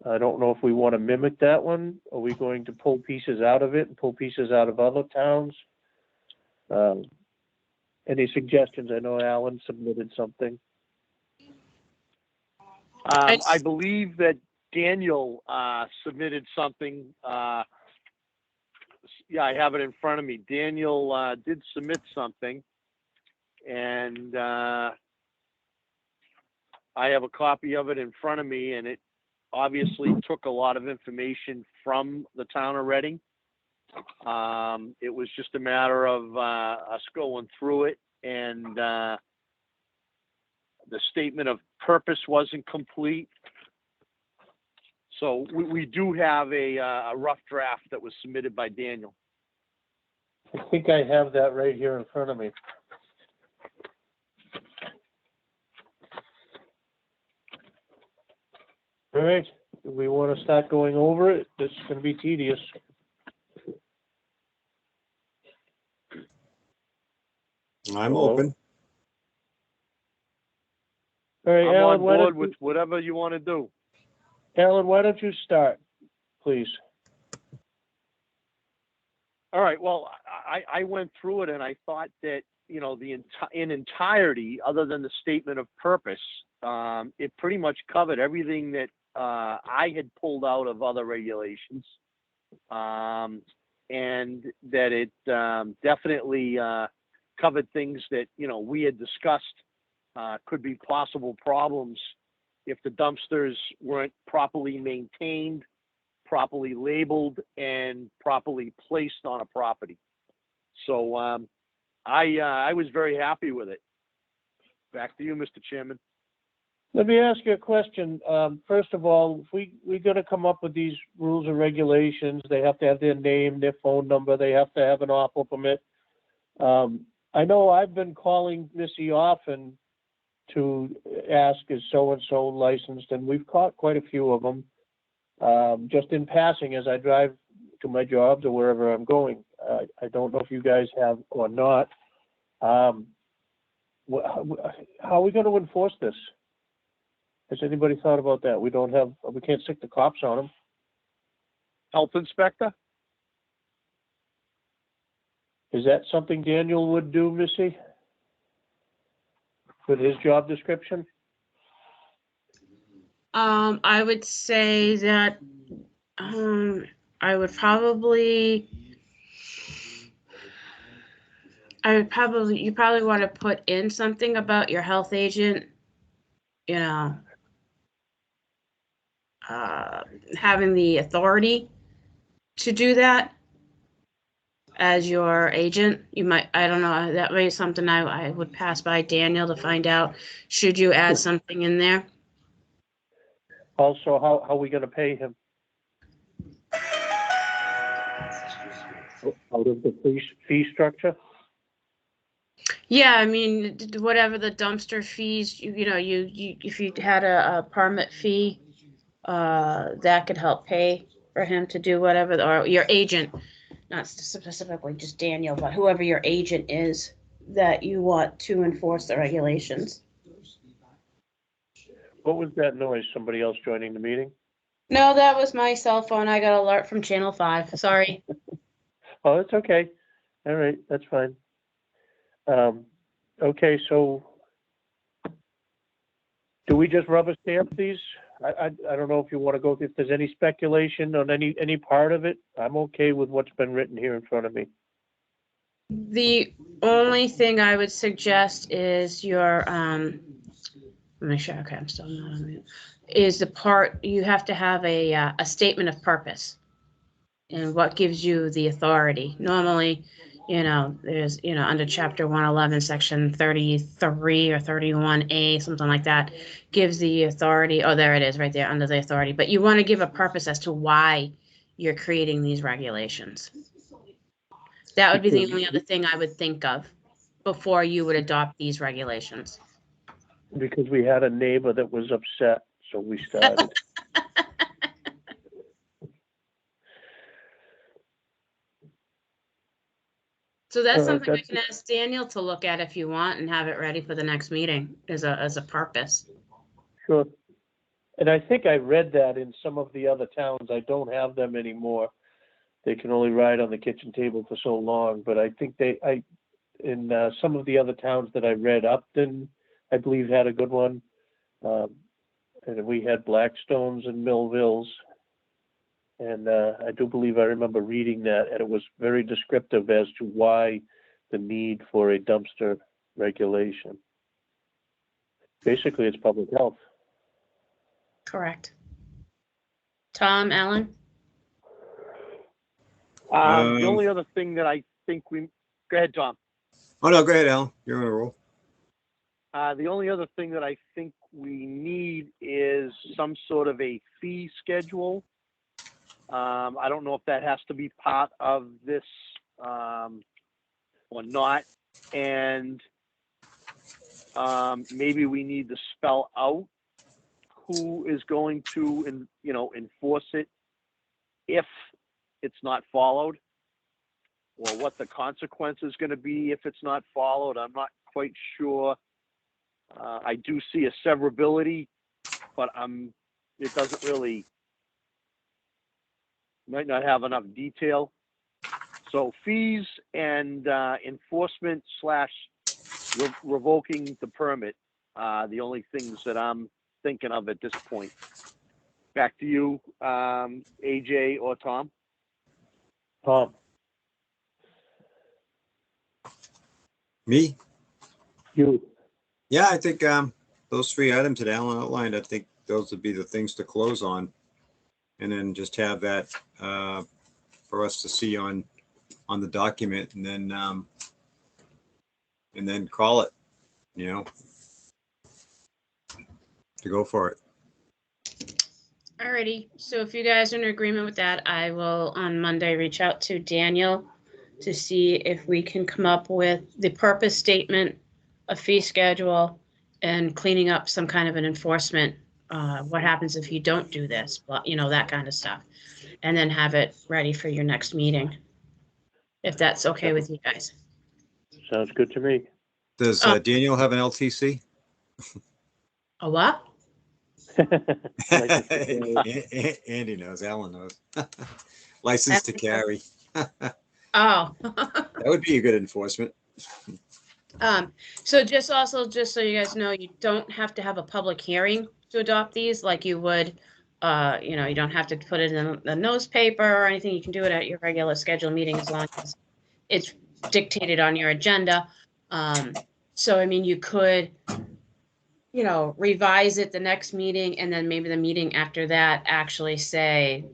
Speaker 1: I don't know if we want to mimic that one. Are we going to pull pieces out of it and pull pieces out of other towns? Any suggestions? I know Alan submitted something.
Speaker 4: I believe that Daniel submitted something. Yeah, I have it in front of me. Daniel did submit something, and I have a copy of it in front of me, and it obviously took a lot of information from the town of Reading. It was just a matter of us going through it, and the statement of purpose wasn't complete. So we do have a rough draft that was submitted by Daniel.
Speaker 1: I think I have that right here in front of me. All right, do we want to start going over it? This is going to be tedious.
Speaker 3: I'm open.
Speaker 1: All right,
Speaker 4: I'm
Speaker 1: Alan,
Speaker 4: on
Speaker 1: why
Speaker 4: board
Speaker 1: don't
Speaker 4: with whatever you want to do.
Speaker 1: Alan, why don't you start, please?
Speaker 4: All right. Well, I went through it and I thought that, you know, in entirety, other than the statement of purpose, it pretty much covered everything that I had pulled out of other regulations, and that it definitely covered things that, you know, we had discussed could be possible problems if the dumpsters weren't properly maintained, properly labeled, and properly placed on a property. So I was very happy with it. Back to you, Mr. Chairman.
Speaker 1: Let me ask you a question. First of all, if we're gonna come up with these rules and regulations, they have to have their name, their phone number, they have to have an awful permit. I know I've been calling Missy often to ask, is so-and-so licensed, and we've caught quite a few of them. Just in passing as I drive to my jobs or wherever I'm going. I don't know if you guys have or not. How are we gonna enforce this? Has anybody thought about that? We can't stick the cops on them.
Speaker 4: Health inspector?
Speaker 1: Is that something Daniel would do, Missy? With his job description?
Speaker 2: I would say that you probably want to put in something about your health agent, you know, having the authority to do that as your agent. You might, I don't know, that may be something I would pass by Daniel to find out. Should you add something in there?
Speaker 1: Also, how are we gonna pay him? Out of the fee structure?
Speaker 2: Yeah, I mean, whatever the dumpster fees, you know, if you had a permit fee, that could help pay for him to do whatever, or your agent, not specifically just Daniel, but whoever your agent is that you want to enforce the regulations.
Speaker 1: What was that noise? Somebody else joining the meeting?
Speaker 2: No, that was my cell phone. I got an alert from Channel 5. Sorry.
Speaker 1: Oh, that's okay. All right, that's fine. Okay, so do we just rubber stamp these? I don't know if you want to go, if there's any speculation on any part of it. I'm okay with what's been written here in front of me.
Speaker 2: The only thing I would suggest is your, let me make sure, okay, I'm still not on mute, is the part, you have to have a statement of purpose and what gives you the authority. Normally, you know, there's, you know, under chapter 111, section 33 or 31A, something like that, gives the authority. Oh, there it is right there under the authority. But you want to give a purpose as to why you're creating these regulations. That would be the only other thing I would think of before you would adopt these regulations.
Speaker 1: Because we had a neighbor that was upset, so we started.
Speaker 2: So that's something we can ask Daniel to look at if you want and have it ready for the next meeting as a purpose.
Speaker 1: Sure. And I think I read that in some of the other towns. I don't have them anymore. They can only ride on the kitchen table for so long, but I think in some of the other towns that I read, Upton, I believe, had a good one. And we had Blackstones and Millvilles. And I do believe I remember reading that, and it was very descriptive as to why the need for a dumpster regulation. Basically, it's public health.
Speaker 2: Correct. Tom, Alan?
Speaker 4: The only other thing that I think go ahead, Tom.
Speaker 3: Oh, no, go ahead, Alan. You're on a roll.
Speaker 4: The only other thing that I think we need is some sort of a fee schedule. I don't know if that has to be part of this or not. And maybe we need to spell out who is going to, enforce it if it's not followed, or what the consequence is going to be if it's not followed. I'm not quite sure I do see a severability, but it doesn't really, might not have enough detail. So fees and enforcement / revoking the permit, the only things that I'm thinking of at this point. Back to you, AJ or Tom.
Speaker 1: Tom,
Speaker 3: Me?
Speaker 1: you,
Speaker 3: Yeah, I think those 3 items that Alan outlined, I think those would be the things to close on. And then just have that for us to see on the document, and then call it, to go for it.
Speaker 2: Alrighty, so if you guys are in agreement with that, I will on Monday reach out to Daniel to see if we can come up with the purpose statement, a fee schedule, and cleaning up some kind of an enforcement. What happens if you don't do this? Well, that kind of stuff. And then have it ready for your next meeting, if that's okay with you guys.
Speaker 1: sounds good to me.
Speaker 3: Does Daniel have an LTC?
Speaker 2: A what?
Speaker 3: Andy knows. Alan knows. License to carry.
Speaker 2: Oh.
Speaker 3: That would be a good enforcement.
Speaker 2: So just so you guys know, you don't have to have a public hearing to adopt these like you would, you don't have to put it in the newspaper or anything. You can do it at your regular scheduled meeting as long as it's dictated on your agenda. So, I mean, you could, revise it the next meeting, and then maybe the meeting after that actually say,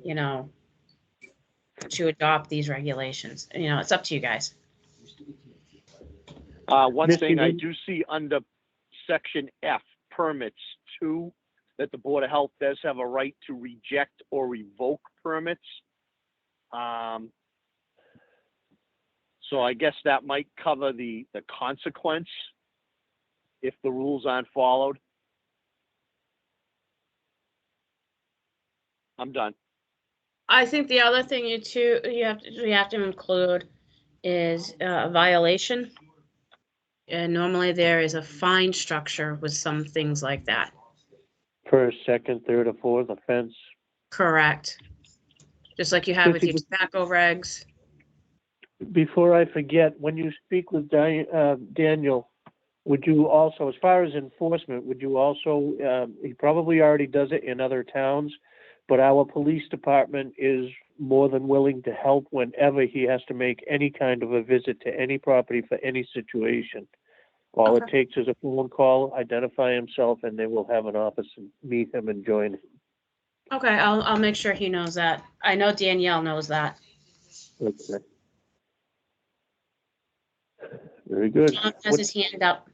Speaker 2: to adopt these regulations. It's up to you guys.
Speaker 4: One
Speaker 1: Misty,
Speaker 4: thing I
Speaker 1: when-
Speaker 4: do see under section F, permits 2, that the Board of Health does have a right to reject or revoke permits. So I guess that might cover the consequence if the rules aren't followed. I'm done.
Speaker 2: I think the other thing you have to include is a violation. And normally there is a fine structure with some things like that.
Speaker 1: First, second, third, or fourth offense.
Speaker 2: Correct. Just like you have with your tobacco regs.
Speaker 1: Before I forget, when you speak with Daniel, would you also, as far as enforcement, would you also, he probably already does it in other towns, but our police department is more than willing to help whenever he has to make any kind of a visit to any property for any situation. All it takes is a phone call, identify himself, and they will have an office and meet him and join him.
Speaker 2: Okay, I'll make sure he knows that. I know Danielle knows that.
Speaker 1: Okay. Very good.
Speaker 2: Tom has his hand up.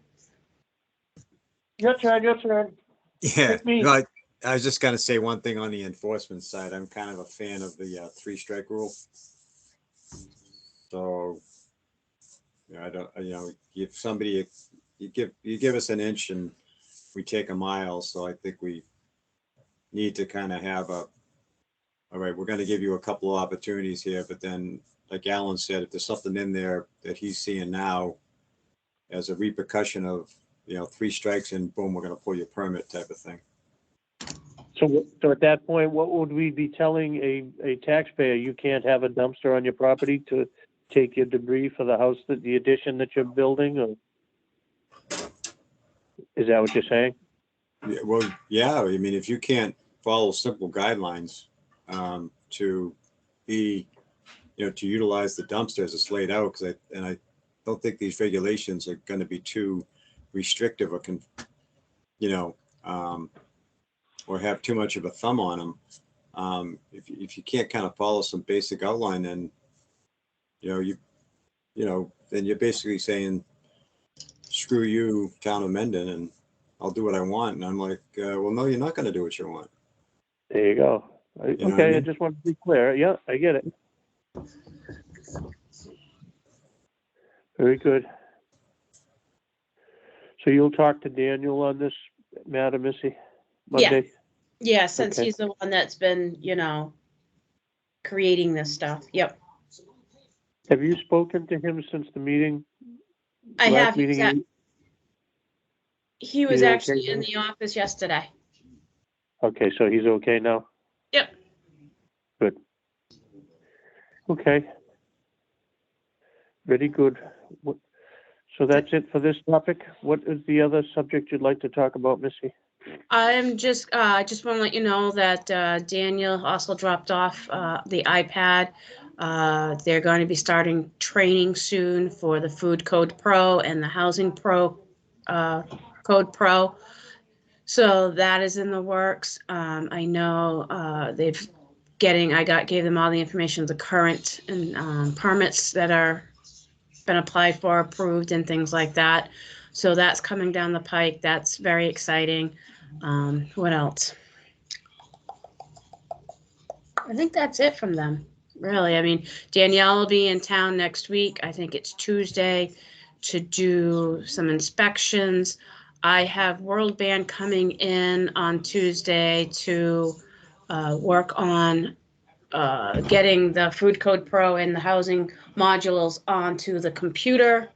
Speaker 1: Your turn, your turn.
Speaker 3: Yeah.
Speaker 1: Pick me.
Speaker 3: No, I was just going to say one thing on the enforcement side. I'm kind of a fan of the 3-strike rule. So, I don't, if somebody, you give us an inch and we take a mile. So I think we need to kind of have all right, we're going to give you a couple of opportunities here, but then, like Alan said, if there's something in there that he's seeing now as a repercussion of, 3 strikes and boom, we're going to pull your permit type of thing.
Speaker 1: So at that point, what would we be telling a taxpayer? You can't have a dumpster on your property to take your debris for the house, the addition that you're building, or is that what you're saying?
Speaker 3: Yeah, well, yeah. I mean, if you can't follow simple guidelines to be, to utilize the dumpster as it's laid out, I don't think these regulations are going to be too restrictive or or have too much of a thumb on them. If you can't kind of follow some basic outline, then then you're basically saying, screw you, town of Mendon, and I'll do what I want. And I'm like, well, no, you're not going to do what you want.
Speaker 1: There you go.
Speaker 3: You know what I
Speaker 1: Okay, I
Speaker 3: mean?
Speaker 1: just want to be clear. Yeah, I get it. Very good. So you'll talk to Daniel on this matter, Missy, Monday?
Speaker 2: Yeah, since
Speaker 1: Okay.
Speaker 2: he's the one that's been, creating this stuff. Yep.
Speaker 1: Have you spoken to him since the meeting?
Speaker 2: I
Speaker 1: last
Speaker 2: have.
Speaker 1: meeting?
Speaker 2: He was
Speaker 1: He's okay
Speaker 2: actually in
Speaker 1: now?
Speaker 2: the office yesterday.
Speaker 1: Okay, so he's okay now?
Speaker 2: Yep.
Speaker 1: Good. Okay. Very good. So that's it for this topic. What is the other subject you'd like to talk about, Missy?
Speaker 2: I'm just, I just want to let you know that Daniel also dropped off the iPad. They're going to be starting training soon for the Food Code Pro and the Housing Pro Code Pro. So that is in the works. I know gave them all the information, the current and permits that are been applied for, approved, and things like that. So that's coming down the pike. That's very exciting. What else? I think that's it from them, really. I mean, Danielle will be in town next week. I think it's Tuesday to do some inspections. I have World Band coming in on Tuesday to work on getting the Food Code Pro and the housing modules onto the computer.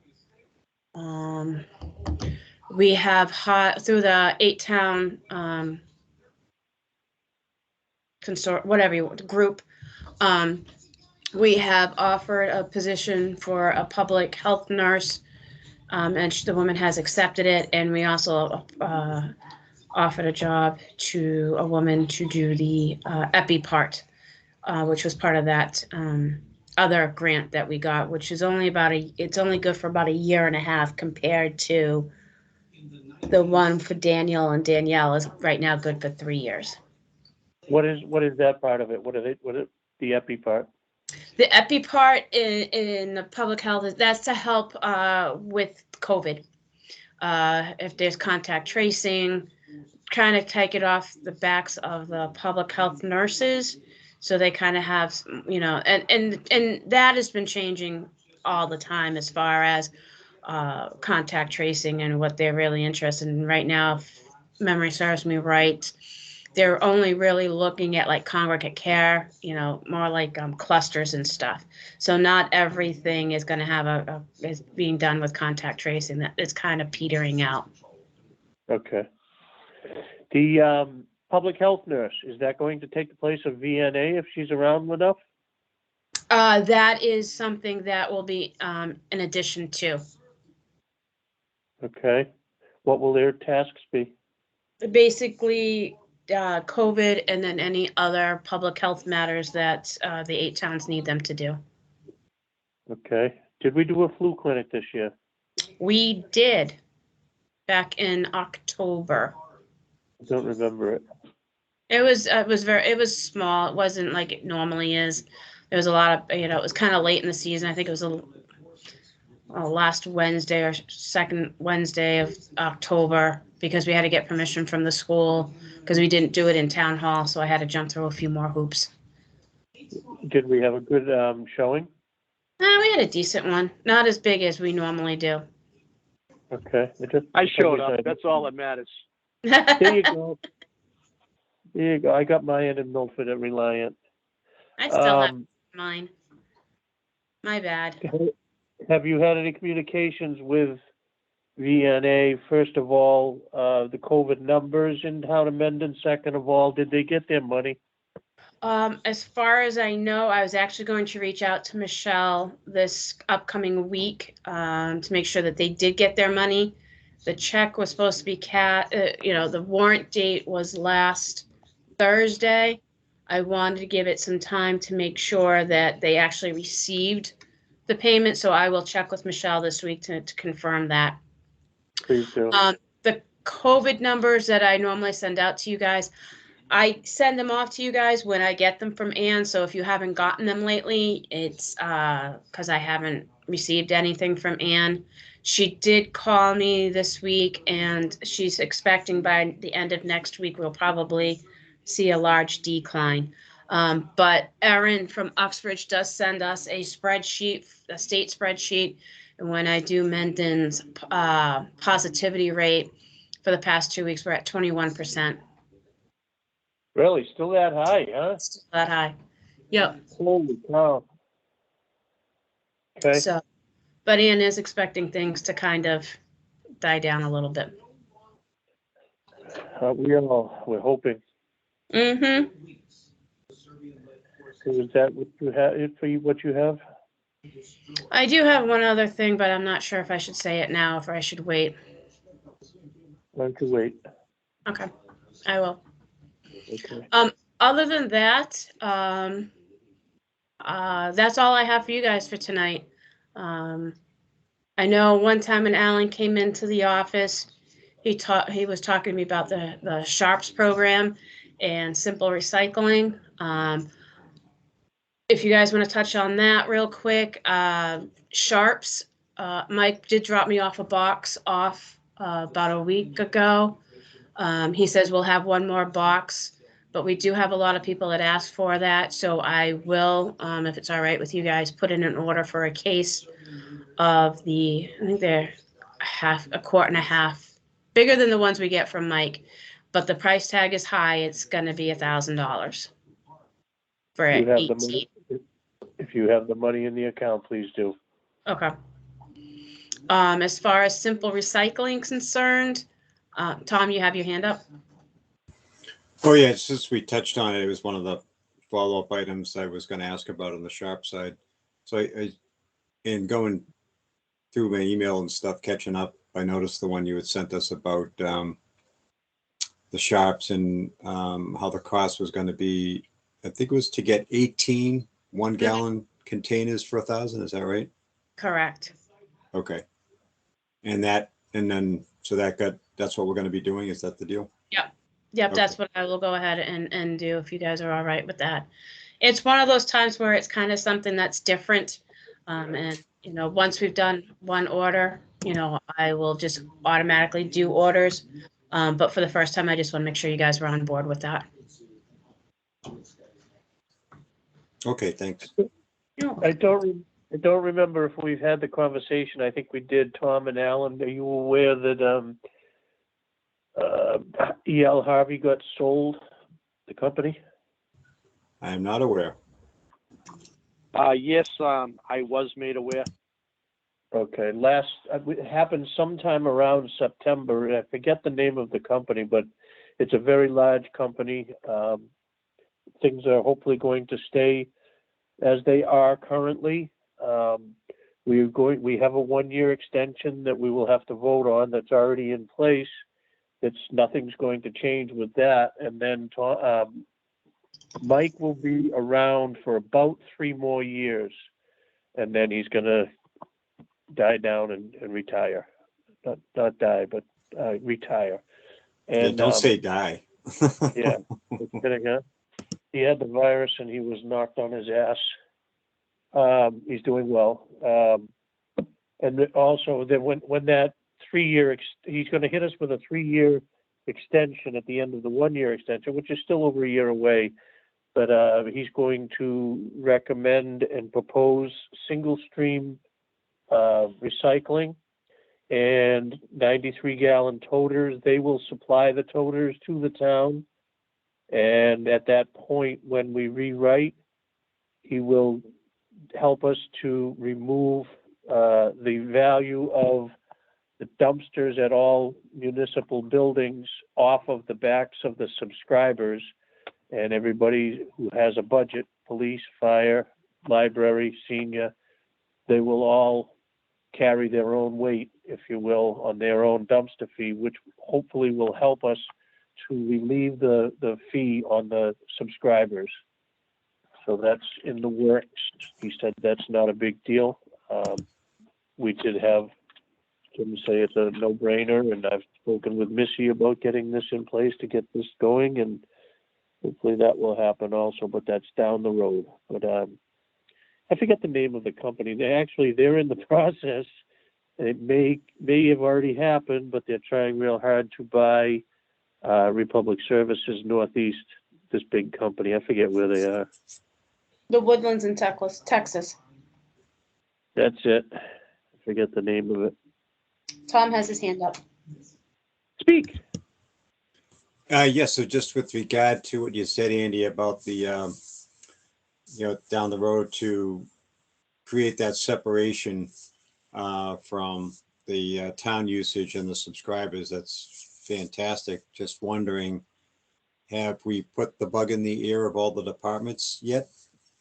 Speaker 2: We have through the 8-town group. We have offered a position for a public health nurse, and the woman has accepted it. And we also offered a job to a woman to do the epi part, which was part of that other grant that we got, which is only it's only good for about a year and a half compared to the one for Daniel, and Danielle is right now good for 3 years.
Speaker 1: What is that part of it? What is the epi part?
Speaker 2: The epi part in the public health that's to help with COVID. If there's contact tracing, trying to take it off the backs of the public health nurses, so they kind of have, and that has been changing all the time as far as contact tracing and what they're really interested in. Right now, if memory serves me right, they're only really looking at like congregate care, more like clusters and stuff. So not everything is going to have is being done with contact tracing. That it's kind of petering out.
Speaker 1: Okay. The public health nurse, is that going to take the place of VNA if she's around enough?
Speaker 2: That is something that will be in addition to.
Speaker 1: Okay. What will their tasks be?
Speaker 2: Basically, COVID and then any other public health matters that the 8 towns need them to do.
Speaker 1: Okay. Did we do a flu clinic this year?
Speaker 2: We did back in October.
Speaker 1: I don't remember it.
Speaker 2: It was small. It wasn't like it normally is. There was a lot of, it was kind of late in the season. I think it was last Wednesday or second Wednesday of October, because we had to get permission from the school because we didn't do it in town hall. So I had to jump through a few more hoops.
Speaker 1: Did we have a good showing?
Speaker 2: We had a decent one. Not as big as we normally do.
Speaker 1: Okay.
Speaker 4: I showed up. That's all that matters.
Speaker 1: There you go. There you go. I got mine in Milford at Reliant.
Speaker 2: I still have mine. My bad.
Speaker 1: Have you had any communications with VNA? First of all, the COVID numbers in town of Mendon. Second of all, did they get their money?
Speaker 2: As far as I know, I was actually going to reach out to Michelle this upcoming week to make sure that they did get their money. The check was supposed to be the warrant date was last Thursday. I wanted to give it some time to make sure that they actually received the payment. So I will check with Michelle this week to confirm that.
Speaker 1: Please do.
Speaker 2: The COVID numbers that I normally send out to you guys, I send them off to you guys when I get them from Ann. So if you haven't gotten them lately, it's because I haven't received anything from Ann. She did call me this week, and she's expecting by the end of next week we'll probably see a large decline. But Erin from Uxbridge does send us a spreadsheet, a state spreadsheet. And when I do Mendon's positivity rate for the past 2 weeks, we're at 21%.
Speaker 1: Really? Still that high, huh?
Speaker 2: Still that high. Yep.
Speaker 1: Holy cow. Okay.
Speaker 2: So, but Ann is expecting things to kind of die down a little bit.
Speaker 1: We're hoping.
Speaker 2: Mm-hmm.
Speaker 1: So is that what you have, it for you, what you have?
Speaker 2: I do have one other thing, but I'm not sure if I should say it now or I should wait.
Speaker 1: Why don't you wait?
Speaker 2: Okay, I will.
Speaker 1: Okay.
Speaker 2: Other than that, that's all I have for you guys for tonight. I know one time when Alan came into the office, he was talking to me about the Sharps program and simple recycling. If you guys want to touch on that real quick, Sharps, Mike did drop me off a box about a week ago. He says we'll have one more box, but we do have a lot of people that ask for that. So I will, if it's all right with you guys, put in an order for a case of I think they're a quart and a half, bigger than the ones we get from Mike, but the price tag is high. It's going to be $1,000 for
Speaker 1: You have
Speaker 2: 18.
Speaker 1: the money. If you have the money in the account, please do.
Speaker 2: Okay. As far as simple recycling concerned, Tom, you have your hand up?
Speaker 3: Oh, yeah, since we touched on it, it was one of the follow-up items I was going to ask about on the Sharp side. So in going through my email and stuff, catching up, I noticed the one you had sent us about the Sharps and how the cost was going to be. I think it was to get 18 one-gallon containers for 1,000. Is that right?
Speaker 2: Correct.
Speaker 3: Okay. And then so that's what we're going to be doing. Is that the deal?
Speaker 2: Yep,
Speaker 3: Okay.
Speaker 2: that's what I will go ahead and do if you guys are all right with that. It's one of those times where it's kind of something that's different. And, once we've done one order, I will just automatically do orders. But for the first time, I just want to make sure you guys were on board with that.
Speaker 3: Okay, thanks.
Speaker 1: I don't remember if we've had the conversation. I think we did, Tom and Alan. Are you aware that E.L. Harvey got sold, the company?
Speaker 3: I am not aware.
Speaker 4: Yes, I was made aware.
Speaker 1: Okay, it happened sometime around September. I forget the name of the company, but it's a very large company. Things are hopefully going to stay as they are currently. We have a 1-year extension that we will have to vote on that's already in place. Nothing's going to change with that. And then Mike will be around for about 3 more years, and then he's going to die down and retire. Not die, but retire. And
Speaker 3: Yeah, don't say die.
Speaker 1: yeah, he had the virus and he was knocked on his ass. He's doing well. And also that when that 3-year, he's going to hit us with a 3-year extension at the end of the 1-year extension, which is still over a year away. But he's going to recommend and propose single stream recycling and 93-gallon toters. They will supply the toters to the town. And at that point, when we rewrite, he will help us to remove the value of the dumpsters at all municipal buildings off of the backs of the subscribers. And everybody who has a budget, police, fire, library, senior, they will all carry their own weight, if you will, on their own dumpster fee, which hopefully will help us to relieve the fee on the subscribers. So that's in the works. He said that's not a big deal. We did have Jim say it's a no-brainer, and I've spoken with Missy about getting this in place to get this going, and hopefully that will happen also, but that's down the road. But I forget the name of the company. They're in the process. It may have already happened, but they're trying real hard to buy Republic Services Northeast, this big company. I forget where they are.
Speaker 2: The Woodlands in Texas.
Speaker 1: That's it. I forget the name of it.
Speaker 2: Tom has his hand up.
Speaker 1: Speak.
Speaker 3: Yes, so just with regard to what you said, Andy, about the, down the road to create that separation from the town usage and the subscribers, that's fantastic. Just wondering, have we put the bug in the ear of all the departments yet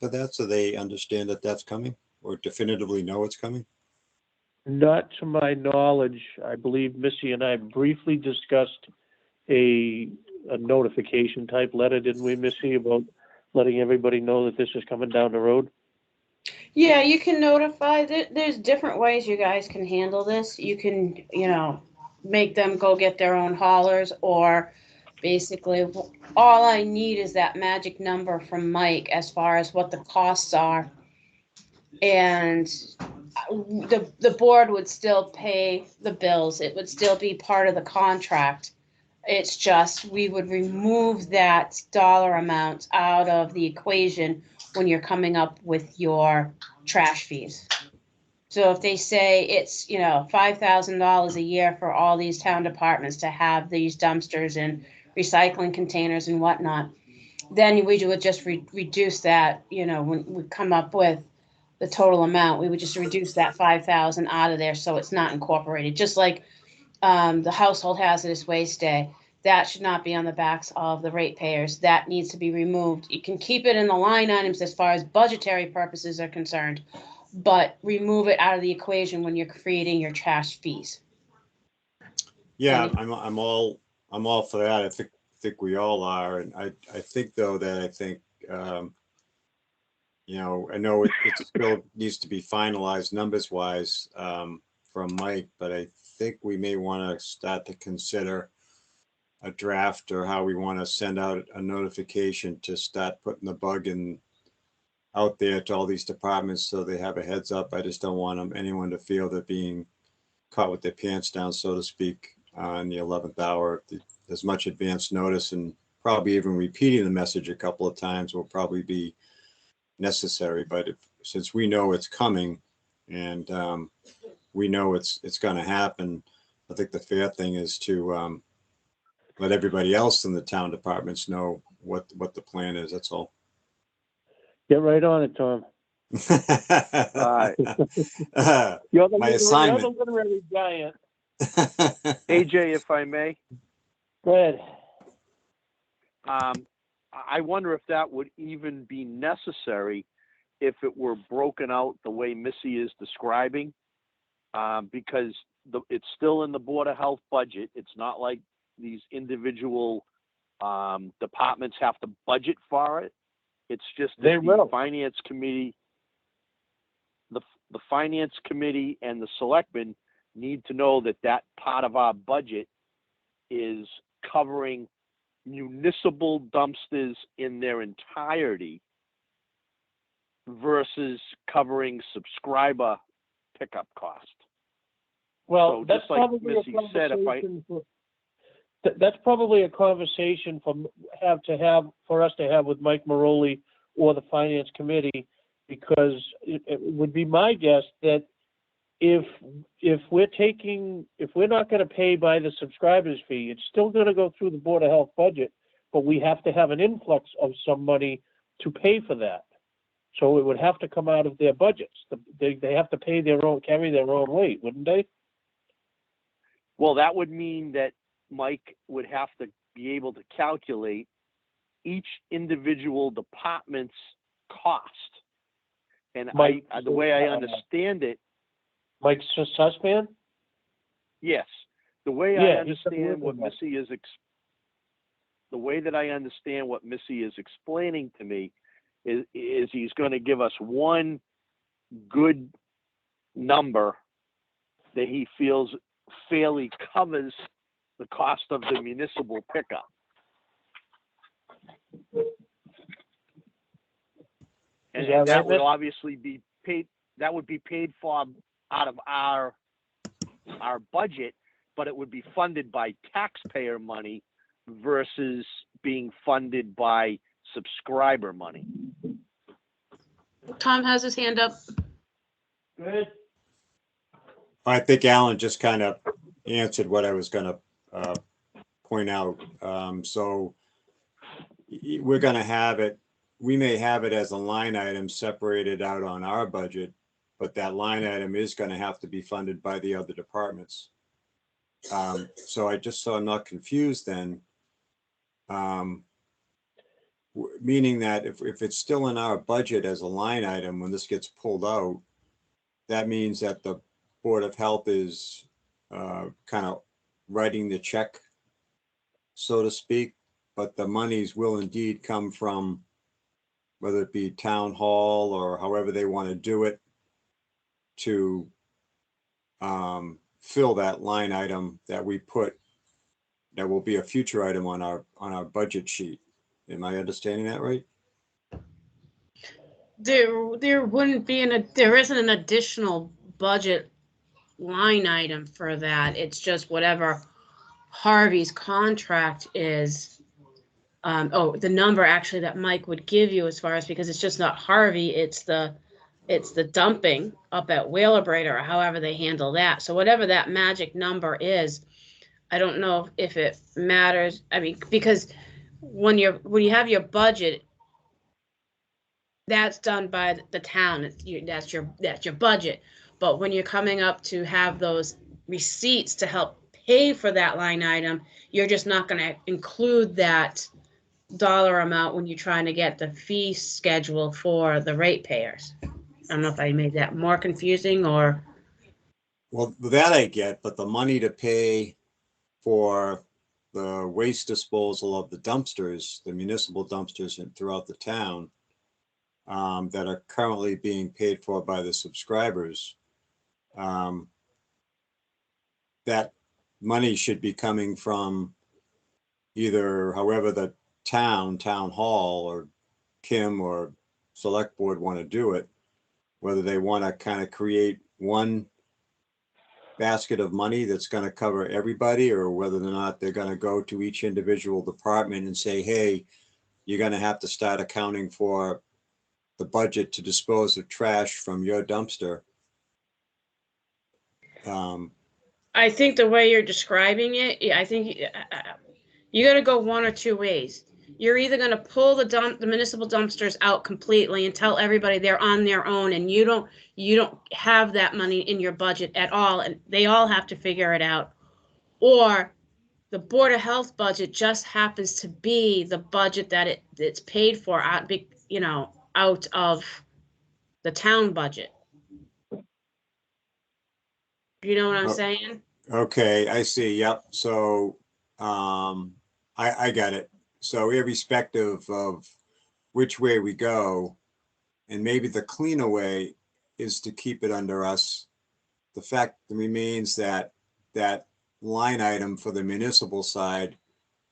Speaker 3: for that, so they understand that that's coming or definitively know it's coming?
Speaker 1: Not to my knowledge. I believe Missy and I briefly discussed a notification type letter, didn't we, Missy, about letting everybody know that this is coming down the road?
Speaker 2: Yeah, you can notify. There's different ways you guys can handle this. You can, make them go get their own haulers, or basically all I need is that magic number from Mike as far as what the costs are. And the board would still pay the bills. It would still be part of the contract. It's just we would remove that dollar amount out of the equation when you're coming up with your trash fees. So if they say it's, $5,000 a year for all these town departments to have these dumpsters and recycling containers and whatnot, then we would just reduce that, when we come up with the total amount, we would just reduce that 5,000 out of there so it's not incorporated. Just like the household hazardous waste day, that should not be on the backs of the ratepayers. That needs to be removed. You can keep it in the line items as far as budgetary purposes are concerned, but remove it out of the equation when you're creating your trash fees.
Speaker 3: Yeah, I'm all for that. I think we all are, and I think though that I know it still needs to be finalized numbers wise from Mike, but I think we may want to start to consider a draft or how we want to send out a notification to start putting the bug in out there to all these departments so they have a heads up. I just don't want anyone to feel they're being caught with their pants down, so to speak, on the 11th hour. There's much advance notice, and probably even repeating the message a couple of times will probably be necessary. But since we know it's coming and we know it's going to happen, I think the fair thing is to let everybody else in the town departments know what the plan is. That's all.
Speaker 1: Get right on it, Tom. You're the
Speaker 3: My assignment.
Speaker 1: You're the literary giant.
Speaker 4: AJ, if I may,
Speaker 1: Go ahead.
Speaker 4: I wonder if that would even be necessary if it were broken out the way Missy is describing, because it's still in the Board of Health budget. It's not like these individual departments have to budget for it. It's just that the finance committee, the finance committee and the selectmen need to know that part of our budget is covering municipal dumpsters in their entirety versus covering subscriber pickup cost.
Speaker 1: Well,
Speaker 4: So
Speaker 1: that's
Speaker 4: just like
Speaker 1: probably
Speaker 4: Missy said,
Speaker 1: that's probably a conversation for us to have with Mike Maroli or the finance committee, because it would be my guess that if we're not going to pay by the subscribers fee, it's still going to go through the Board of Health budget, but we have to have an influx of some money to pay for that. So it would have to come out of their budgets. They have to pay carry their own weight, wouldn't they?
Speaker 4: Well, that would mean that Mike would have to be able to calculate each individual department's cost. And the way I understand it,
Speaker 1: Mike Sussman?
Speaker 4: yes, the way I understand what Missy is, the way that I understand what Missy is explaining to me is he's going to give us one good number that he feels fairly covers the cost of the municipal pickup. And that would obviously be paid. That would be paid for out of our budget, but it would be funded by taxpayer money versus being funded by subscriber money.
Speaker 2: Tom has his hand up.
Speaker 1: Good.
Speaker 3: I think Alan just kind of answered what I was going to point out. So we're going to have it. We may have it as a line item separated out on our budget, but that line item is going to have to be funded by the other departments. So I just, so I'm not confused then. Meaning that if it's still in our budget as a line item, when this gets pulled out, that means that the Board of Health is kind of writing the check, so to speak, but the monies will indeed come from, whether it be town hall or however they want to do it, to fill that line item that we put, that will be a future item on our budget sheet. Am I understanding that right?
Speaker 2: There wouldn't be there isn't an additional budget line item for that. It's just whatever Harvey's contract is. The number actually that Mike would give you, as far as, because it's just not Harvey, it's the dumping up at Whalerbread, or however they handle that. So whatever that magic number is, I don't know if it matters. I mean, because when you have your budget, that's done by the town. That's your budget. But when you're coming up to have those receipts to help pay for that line item, you're just not going to include that dollar amount when you're trying to get the fee schedule for the ratepayers. I don't know if I made that more confusing or.
Speaker 3: Well, that I get, but the money to pay for the waste disposal of the dumpsters, the municipal dumpsters throughout the town, that are currently being paid for by the subscribers, that money should be coming from either, however the town hall or Kim or select board want to do it, whether they want to kind of create one basket of money that's going to cover everybody, or whether or not they're going to go to each individual department and say, hey, you're going to have to start accounting for the budget to dispose of trash from your dumpster.
Speaker 2: I think the way you're describing it, I think you got to go one or two ways. You're either going to pull the municipal dumpsters out completely and tell everybody they're on their own, and you don't have that money in your budget at all, and they all have to figure it out. Or the Board of Health budget just happens to be the budget that it's paid for out of the town budget. You know what I'm saying?
Speaker 3: Okay, I see. Yep. So I got it. So irrespective of which way we go, and maybe the cleaner way is to keep it under us, the fact remains that that line item for the municipal side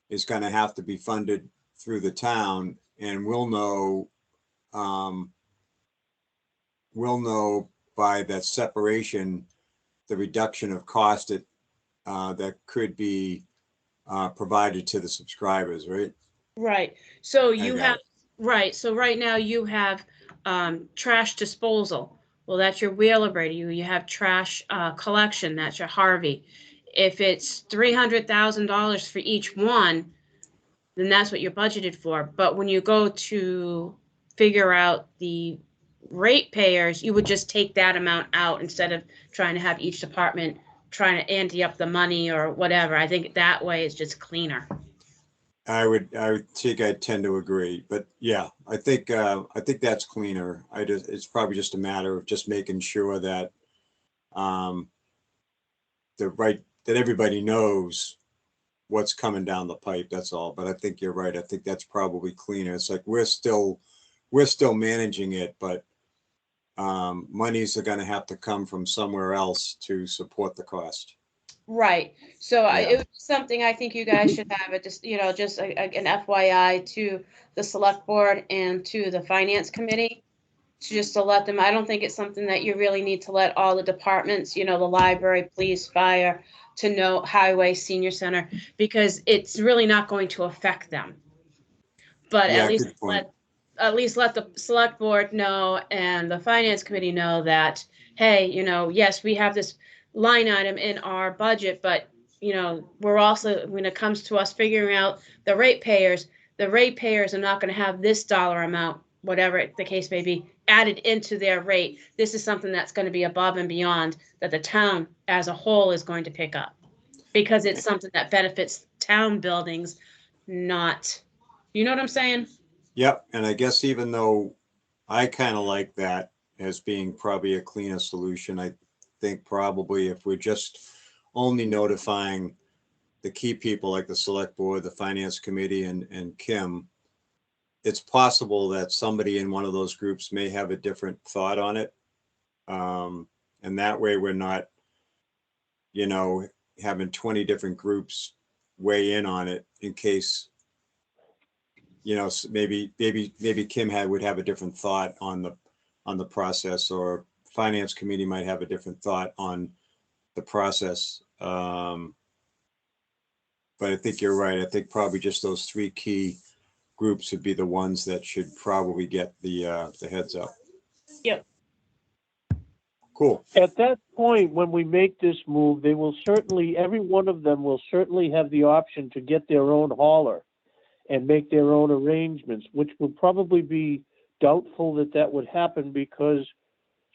Speaker 3: is going to have to be funded through the town, and we'll know by that separation the reduction of cost that could be provided to the subscribers, right?
Speaker 2: Right. So
Speaker 3: you have
Speaker 2: right. So right now you have trash disposal. Well, that's your Wheelerbread. You have trash collection. That's your Harvey. If it's $300,000 for each one, then that's what you're budgeted for. But when you go to figure out the ratepayers, you would just take that amount out instead of trying to have each department trying to ante up the money or whatever. I think that way is just cleaner.
Speaker 3: I would think I tend to agree, but yeah, I think that's cleaner. It's probably just a matter of just making sure that that everybody knows what's coming down the pipe. That's all. But I think you're right. I think that's probably cleaner. It's like we're still managing it, but monies are going to have to come from somewhere else to support the cost.
Speaker 2: Right. So it was something I think you guys should have it just an FYI to the select board and to the finance committee, just to let them. I don't think it's something that you really need to let all the departments, the library, police, fire, to know, highway, senior center, because it's really not going to affect them. But at least let the select board know and the finance committee know that, hey, yes, we have this line item in our budget, but we're also, when it comes to us figuring out the ratepayers are not going to have this dollar amount, whatever the case may be, added into their rate. This is something that's going to be above and beyond that the town as a whole is going to pick up. because it's something that benefits town buildings, not, you know what I'm saying?
Speaker 3: Yep, and I guess even though I kind of like that as being probably a cleaner solution, I think probably if we're just only notifying the key people like the select board, the finance committee, and Kim, it's possible that somebody in one of those groups may have a different thought on it. And that way we're not, you know, having 20 different groups weigh in on it in case, you know, maybe Kim would have a different thought on the process, or finance committee might have a different thought on the process. But I think you're right. I think probably just those three key groups would be the ones that should probably get the heads up.
Speaker 2: Yep.
Speaker 3: Cool.
Speaker 1: At that point, when we make this move, they will certainly, every one of them will certainly have the option to get their own hauler and make their own arrangements, which would probably be doubtful that that would happen because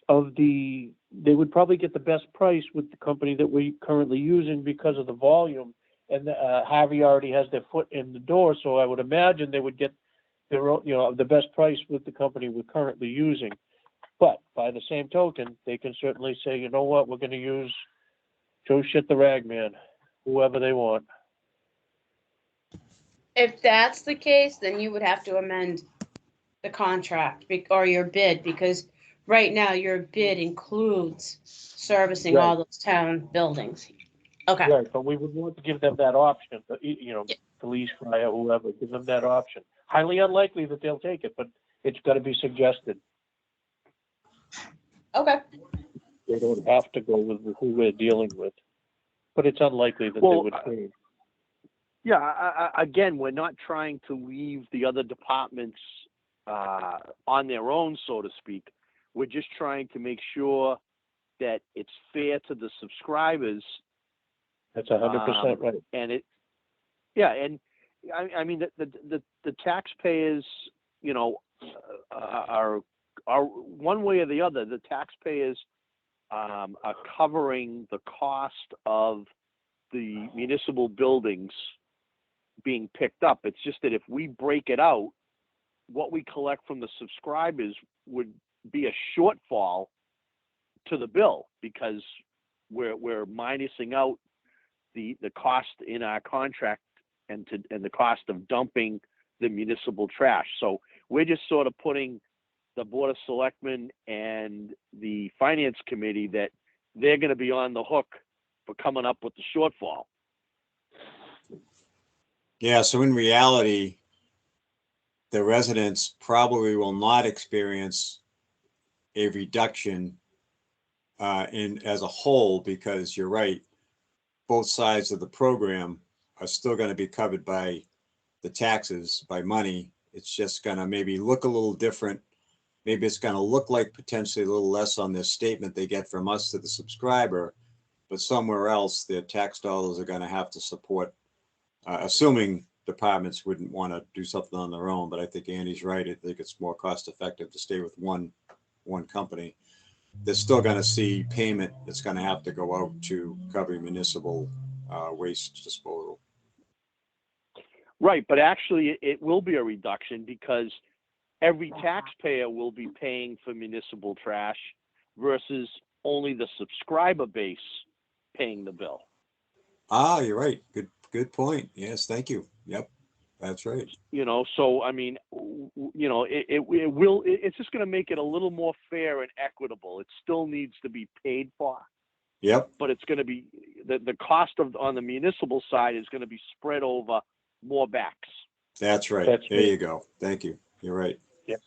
Speaker 1: of they would probably get the best price with the company that we're currently using because of the volume. And Harvey already has their foot in the door, so I would imagine they would get their own, the best price with the company we're currently using. But by the same token, they can certainly say, you know what, we're going to use Joe Shit the Ragman, whoever they want.
Speaker 2: If that's the case, then you would have to amend the contract or your bid, because right now your bid includes servicing all those town buildings. Okay.
Speaker 1: Right, but we would want to give them that option, police, fire, whoever, give them that option. Highly unlikely that they'll take it, but it's got to be suggested.
Speaker 2: Okay.
Speaker 1: They don't have to go with who we're dealing with, but it's unlikely that they would pay.
Speaker 4: Yeah, again, we're not trying to leave the other departments on their own, so to speak. We're just trying to make sure that it's fair to the subscribers.
Speaker 1: That's 100% right.
Speaker 4: And I mean the taxpayers, are one way or the other. The taxpayers are covering the cost of the municipal buildings being picked up. It's just that if we break it out, what we collect from the subscribers would be a shortfall to the bill because we're minusing out the cost in our contract and the cost of dumping the municipal trash. So we're just sort of putting the Board of Selectmen and the Finance Committee that they're going to be on the hook for coming up with the shortfall.
Speaker 3: Yeah, so in reality, the residents probably will not experience a reduction as a whole, because you're right, both sides of the program are still going to be covered by the taxes, by money. It's just going to maybe look a little different. Maybe it's going to look like potentially a little less on this statement they get from us to the subscriber, but somewhere else their tax dollars are going to have to support, assuming departments wouldn't want to do something on their own. But I think Andy's right. I think it's more cost effective to stay with one company. They're still going to see payment that's going to have to go out to cover municipal waste disposal.
Speaker 4: Right, but actually it will be a reduction because every taxpayer will be paying for municipal trash versus only the subscriber base paying the bill.
Speaker 3: Ah, you're right. Good point. Yes, thank you. Yep, that's right.
Speaker 4: So I mean, it's just going to make it a little more fair and equitable. It still needs to be paid for.
Speaker 3: Yep.
Speaker 4: But it's going to be the cost on the municipal side is going to be spread over more backs.
Speaker 3: That's right. There you go. Thank you. You're right.
Speaker 1: Yep.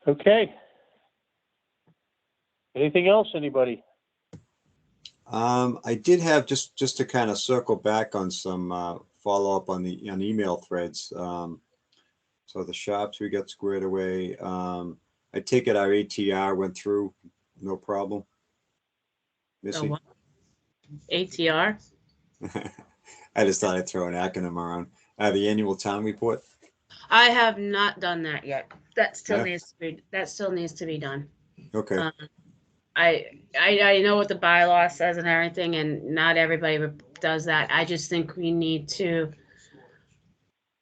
Speaker 1: Okay. Anything else, anybody?
Speaker 3: I did have just to kind of circle back on some follow up on email threads. So the shops we got squared away. I take it our ATR went through, no problem. Missy?
Speaker 2: Oh, ATR?
Speaker 3: I just thought I'd throw an acronym around. The annual town report.
Speaker 2: I have not done that yet. That still needs to be done.
Speaker 3: Okay.
Speaker 2: I know what the bylaw says and everything, and not everybody does that. I just think we need to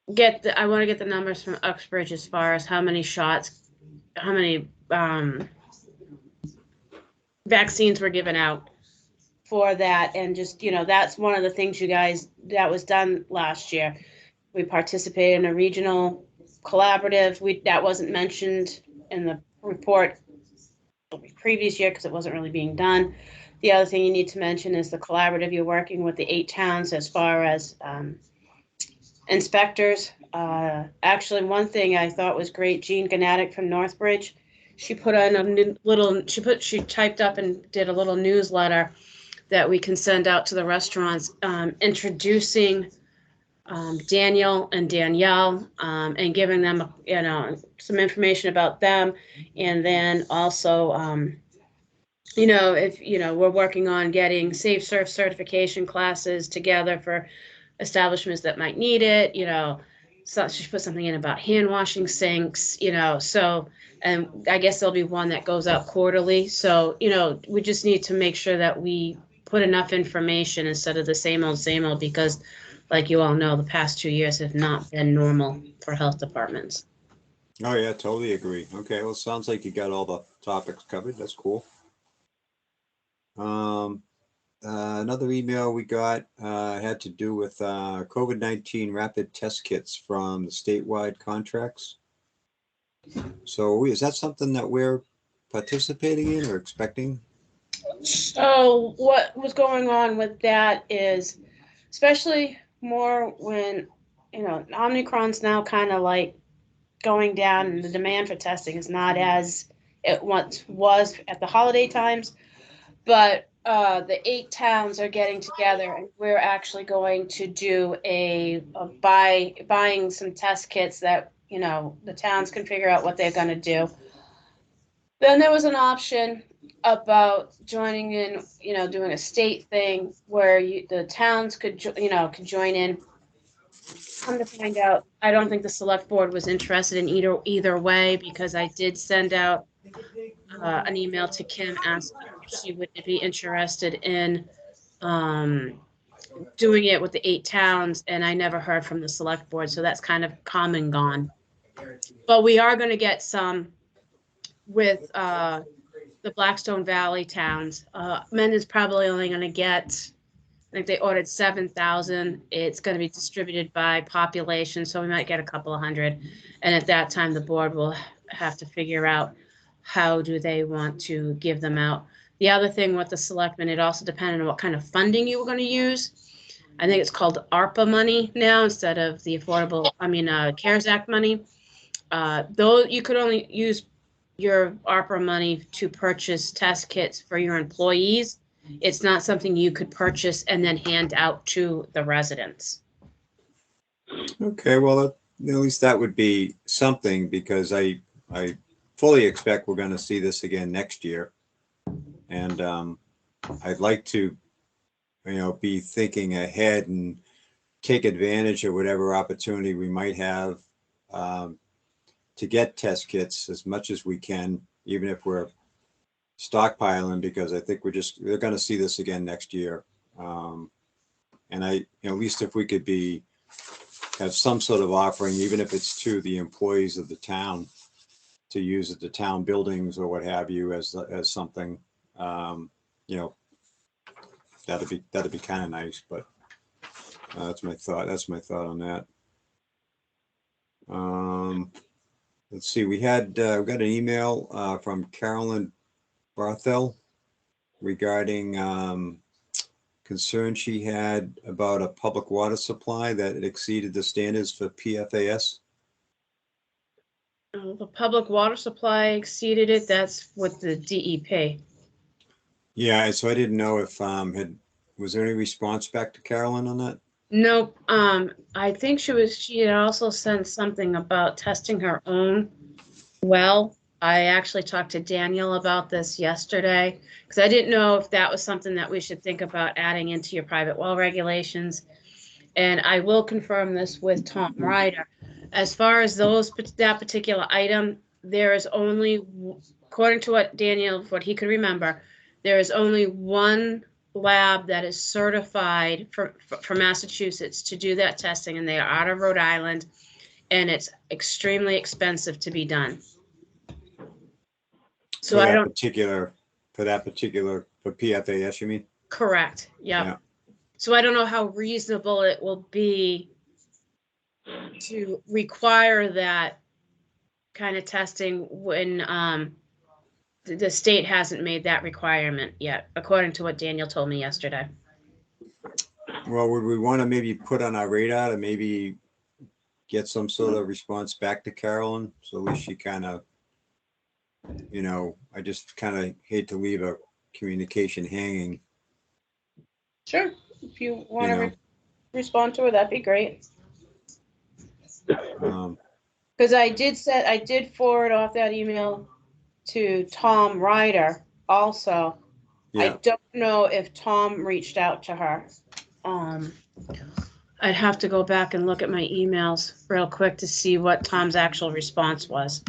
Speaker 2: I want to get the numbers from Uxbridge as far as how many shots, how many vaccines were given out for that. And just, that's one of the things that was done last year. We participated in a regional collaborative. That wasn't mentioned in the report the previous year because it wasn't really being done. The other thing you need to mention is the collaborative. You're working with the 8 towns as far as inspectors. Actually, one thing I thought was great, Jean Ganatic from Northbridge, she put on she typed up and did a little newsletter that we can send out to the restaurants, introducing Daniel and Danielle, and giving them, some information about them. And then also, if, we're working on getting Safe Surf certification classes together for establishments that might need it, so she put something in about hand washing sinks, so, and I guess there'll be one that goes out quarterly. So, we just need to make sure that we put enough information instead of the same old, because like you all know, the past 2 years have not been normal for health departments.
Speaker 3: Oh, yeah, totally agree. Okay, well, it sounds like you got all the topics covered. That's cool. Another email we got had to do with COVID-19 rapid test kits from the statewide contracts. So is that something that we're participating in or expecting?
Speaker 2: So what was going on with that is, especially more when, Omicron's now kind of like going down and the demand for testing is not as it once was at the holiday times. But the 8 towns are getting together, and we're actually going to do buying some test kits that, the towns can figure out what they're going to do. Then there was an option about joining in, doing a state thing where the towns could join in. Come to find out, I don't think the select board was interested in either way, because I did send out an email to Kim asking if she would be interested in doing it with the 8 towns, and I never heard from the select board, so that's kind of come and gone. But we are going to get some with the Blackstone Valley towns. Mendon's probably only going to get, I think they ordered 7,000. It's going to be distributed by population, so we might get a couple of hundred. And at that time, the board will have to figure out how do they want to give them out. The other thing with the selectmen, it also depended on what kind of funding you were going to use. I think it's called ARPA money now instead of the CARES Act money. Though you could only use your ARPA money to purchase test kits for your employees. It's not something you could purchase and then hand out to the residents.
Speaker 3: Okay, well, at least that would be something, because I fully expect we're going to see this again next year. And I'd like to, be thinking ahead and take advantage of whatever opportunity we might have to get test kits as much as we can, even if we're stockpiling, because I think they're going to see this again next year. And at least if we could have some sort of offering, even if it's to the employees of the town, to use at the town buildings or what have you as something, that'd be kind of nice. But that's my thought. That's my thought on that. Let's see. We got an email from Carolyn Barthel regarding concern she had about a public water supply that exceeded the standards for PFAS.
Speaker 2: The public water supply exceeded it. That's with the DEP.
Speaker 3: Yeah, so I didn't know if was there any response back to Carolyn on that?
Speaker 2: Nope. I think she had also sent something about testing her own well. I actually talked to Daniel about this yesterday because I didn't know if that was something that we should think about adding into your private well regulations. And I will confirm this with Tom Ryder. As far as that particular item, there is only, according to what Daniel, what he could remember, there is only one lab that is certified for Massachusetts to do that testing, and they are out of Rhode Island, and it's extremely expensive to be done. So I don't.
Speaker 3: For PFAS, you mean?
Speaker 2: Correct. Yep.
Speaker 3: Yeah.
Speaker 2: So I don't know how reasonable it will be to require that kind of testing when the state hasn't made that requirement yet, according to what Daniel told me yesterday.
Speaker 3: Well, would we want to maybe put on our radar to maybe get some sort of response back to Carolyn? So at least she kind of, I just kind of hate to leave a communication hanging.
Speaker 2: Sure. If you want
Speaker 3: You
Speaker 2: to
Speaker 3: know.
Speaker 2: respond to her, that'd be great.
Speaker 3: Um,
Speaker 2: Because I did forward off that email to Tom Ryder also. I
Speaker 3: yeah,
Speaker 2: don't know if Tom reached out to her. I'd have to go back and look at my emails real quick to see what Tom's actual response was.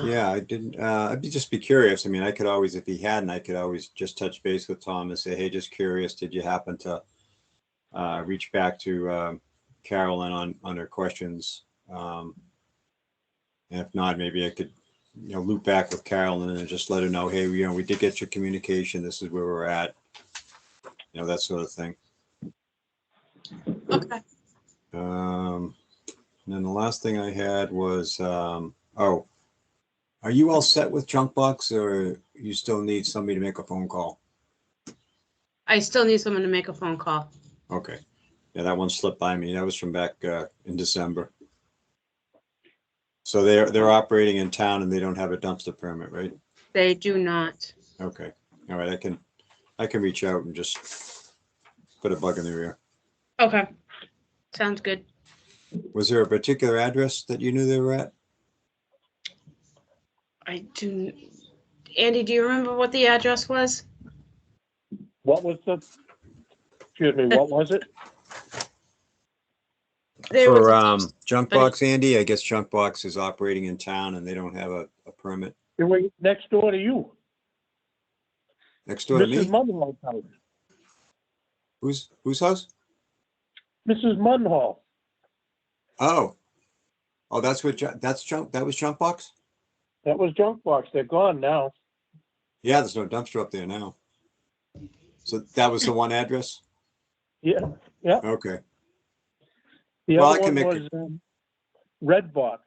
Speaker 3: yeah, I didn't, I'd just be curious. I mean, I could always, if he hadn't, I could always just touch base with Tom and say, hey, just curious, did you happen to reach back to Carolyn on her questions? And if not, maybe I could, loop back with Carolyn and just let her know, hey, we did get your communication. This is where we're at. That sort of thing.
Speaker 2: Okay.
Speaker 3: And then the last thing I had was, are you all set with junk box, or you still need somebody to make a phone call?
Speaker 2: I still need someone to make a phone call.
Speaker 3: Okay. Yeah, that one slipped by me. That was from back in December. So they're operating in town and they don't have a dumpster permit, right?
Speaker 2: They do not.
Speaker 3: Okay. All right. I can reach out and just put a bug in their ear.
Speaker 2: Okay. Sounds good.
Speaker 3: Was there a particular address that you knew they were at?
Speaker 2: I do. Andy, do you remember what the address was?
Speaker 1: What was it?
Speaker 2: There was
Speaker 3: For
Speaker 2: a-
Speaker 3: junk box, Andy, I guess junk box is operating in town and they don't have a permit.
Speaker 1: They were next door to you.
Speaker 3: Next door to me?
Speaker 1: Mrs. Munhall's house.
Speaker 3: Whose house?
Speaker 1: Mrs. Munhall.
Speaker 3: Oh, that was junk box?
Speaker 1: That was junk box. They're gone now.
Speaker 3: Yeah, there's no dumpster up there now. So that was the one address?
Speaker 1: Yeah. Yeah.
Speaker 3: Okay.
Speaker 1: The
Speaker 3: Well,
Speaker 1: other
Speaker 3: I can
Speaker 1: one
Speaker 3: make
Speaker 1: was Red Box.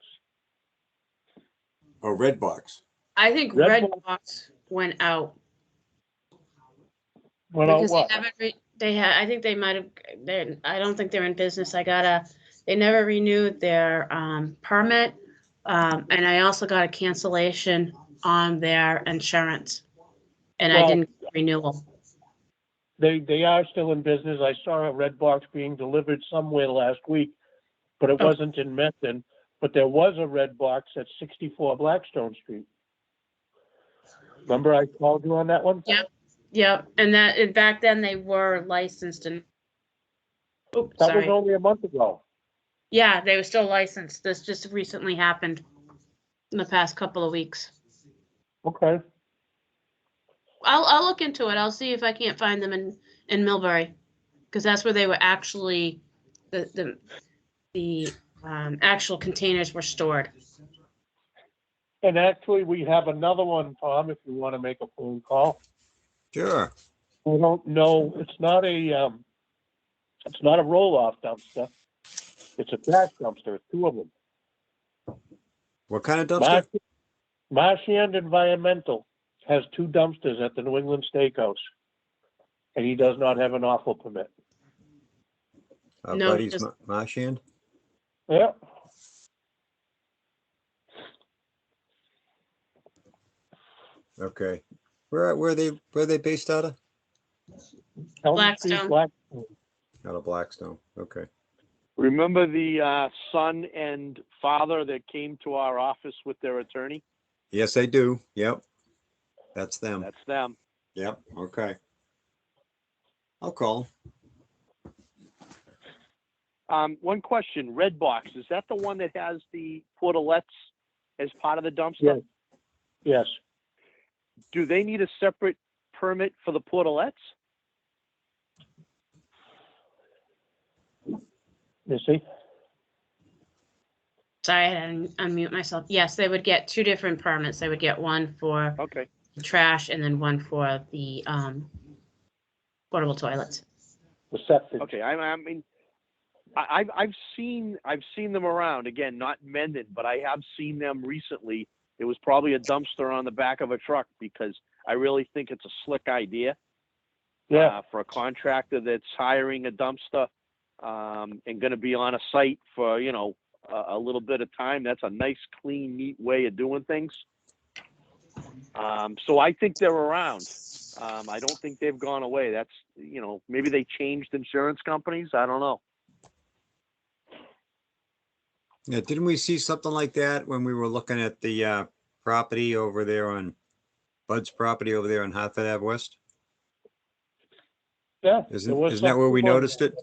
Speaker 3: Oh, red box.
Speaker 2: I think
Speaker 1: Red
Speaker 2: Red Box went out.
Speaker 1: Went out
Speaker 2: Because
Speaker 1: what?
Speaker 2: they haven't I think they might have, I don't think they're in business. They never renewed their permit. And I also got a cancellation on their insurance. And I
Speaker 1: Well,
Speaker 2: didn't get renewal.
Speaker 1: They are still in business. I saw a Red Box being delivered somewhere last week, but it
Speaker 2: Oh.
Speaker 1: wasn't in Methven. But there was a Red Box at 64 Blackstone Street. Remember I called you on that one?
Speaker 2: Yep. And back then they were licensed and. Oops,
Speaker 1: That was
Speaker 2: sorry.
Speaker 1: only a month ago.
Speaker 2: Yeah, they were still licensed. This just recently happened in the past couple of weeks.
Speaker 1: Okay.
Speaker 2: I'll look into it. I'll see if I can't find them in Millbury, because that's where they were actually the actual containers were stored.
Speaker 1: And actually, we have another one, Tom, if you want to make a phone call.
Speaker 3: Sure.
Speaker 1: I don't know, it's not a roll-off dumpster. It's a trash dumpster, two of them.
Speaker 3: What kind of dumpster?
Speaker 1: Marchand Environmental has two dumpsters at the New England Steakhouse, and he does not have an awful permit.
Speaker 2: No,
Speaker 3: Buddy's
Speaker 2: just-
Speaker 3: Marchand?
Speaker 1: Yeah.
Speaker 3: Okay. Where are they based out of?
Speaker 1: Elm Street,
Speaker 2: Blackstone.
Speaker 1: Blackstone.
Speaker 3: Out of Blackstone. Okay.
Speaker 4: Remember the son and father that came to our office with their attorney?
Speaker 3: Yes, I do. Yep. That's them.
Speaker 4: That's them.
Speaker 3: Yep. Okay. I'll call 'em.
Speaker 4: One question, Red Box, is that the one that has the portalettes as part of the dumpster?
Speaker 1: Yes. Yes.
Speaker 4: Do they need a separate permit for the portalettes?
Speaker 1: Missy?
Speaker 2: Sorry, I didn't unmute myself. Yes, they would get two different permits. They would get one for
Speaker 4: Okay.
Speaker 2: the trash and then one for the portable toilets.
Speaker 1: The septic.
Speaker 4: Okay. I mean, I've seen them around. Again, not Mendon, but I have seen them recently. It was probably a dumpster on the back of a truck, because I really think it's a slick idea.
Speaker 1: Yeah.
Speaker 4: For a contractor that's hiring a dumpster and going to be on a site for, you know, a little bit of time. That's a nice, clean, neat way of doing things. So I think they're around. I don't think they've gone away. That's, you know, maybe they changed insurance companies. I don't know.
Speaker 3: Yeah, didn't we see something like that when we were looking at the property over there on Bud's property over there on Hartford Ave West?
Speaker 1: Yeah.
Speaker 3: Isn't that where we noticed it?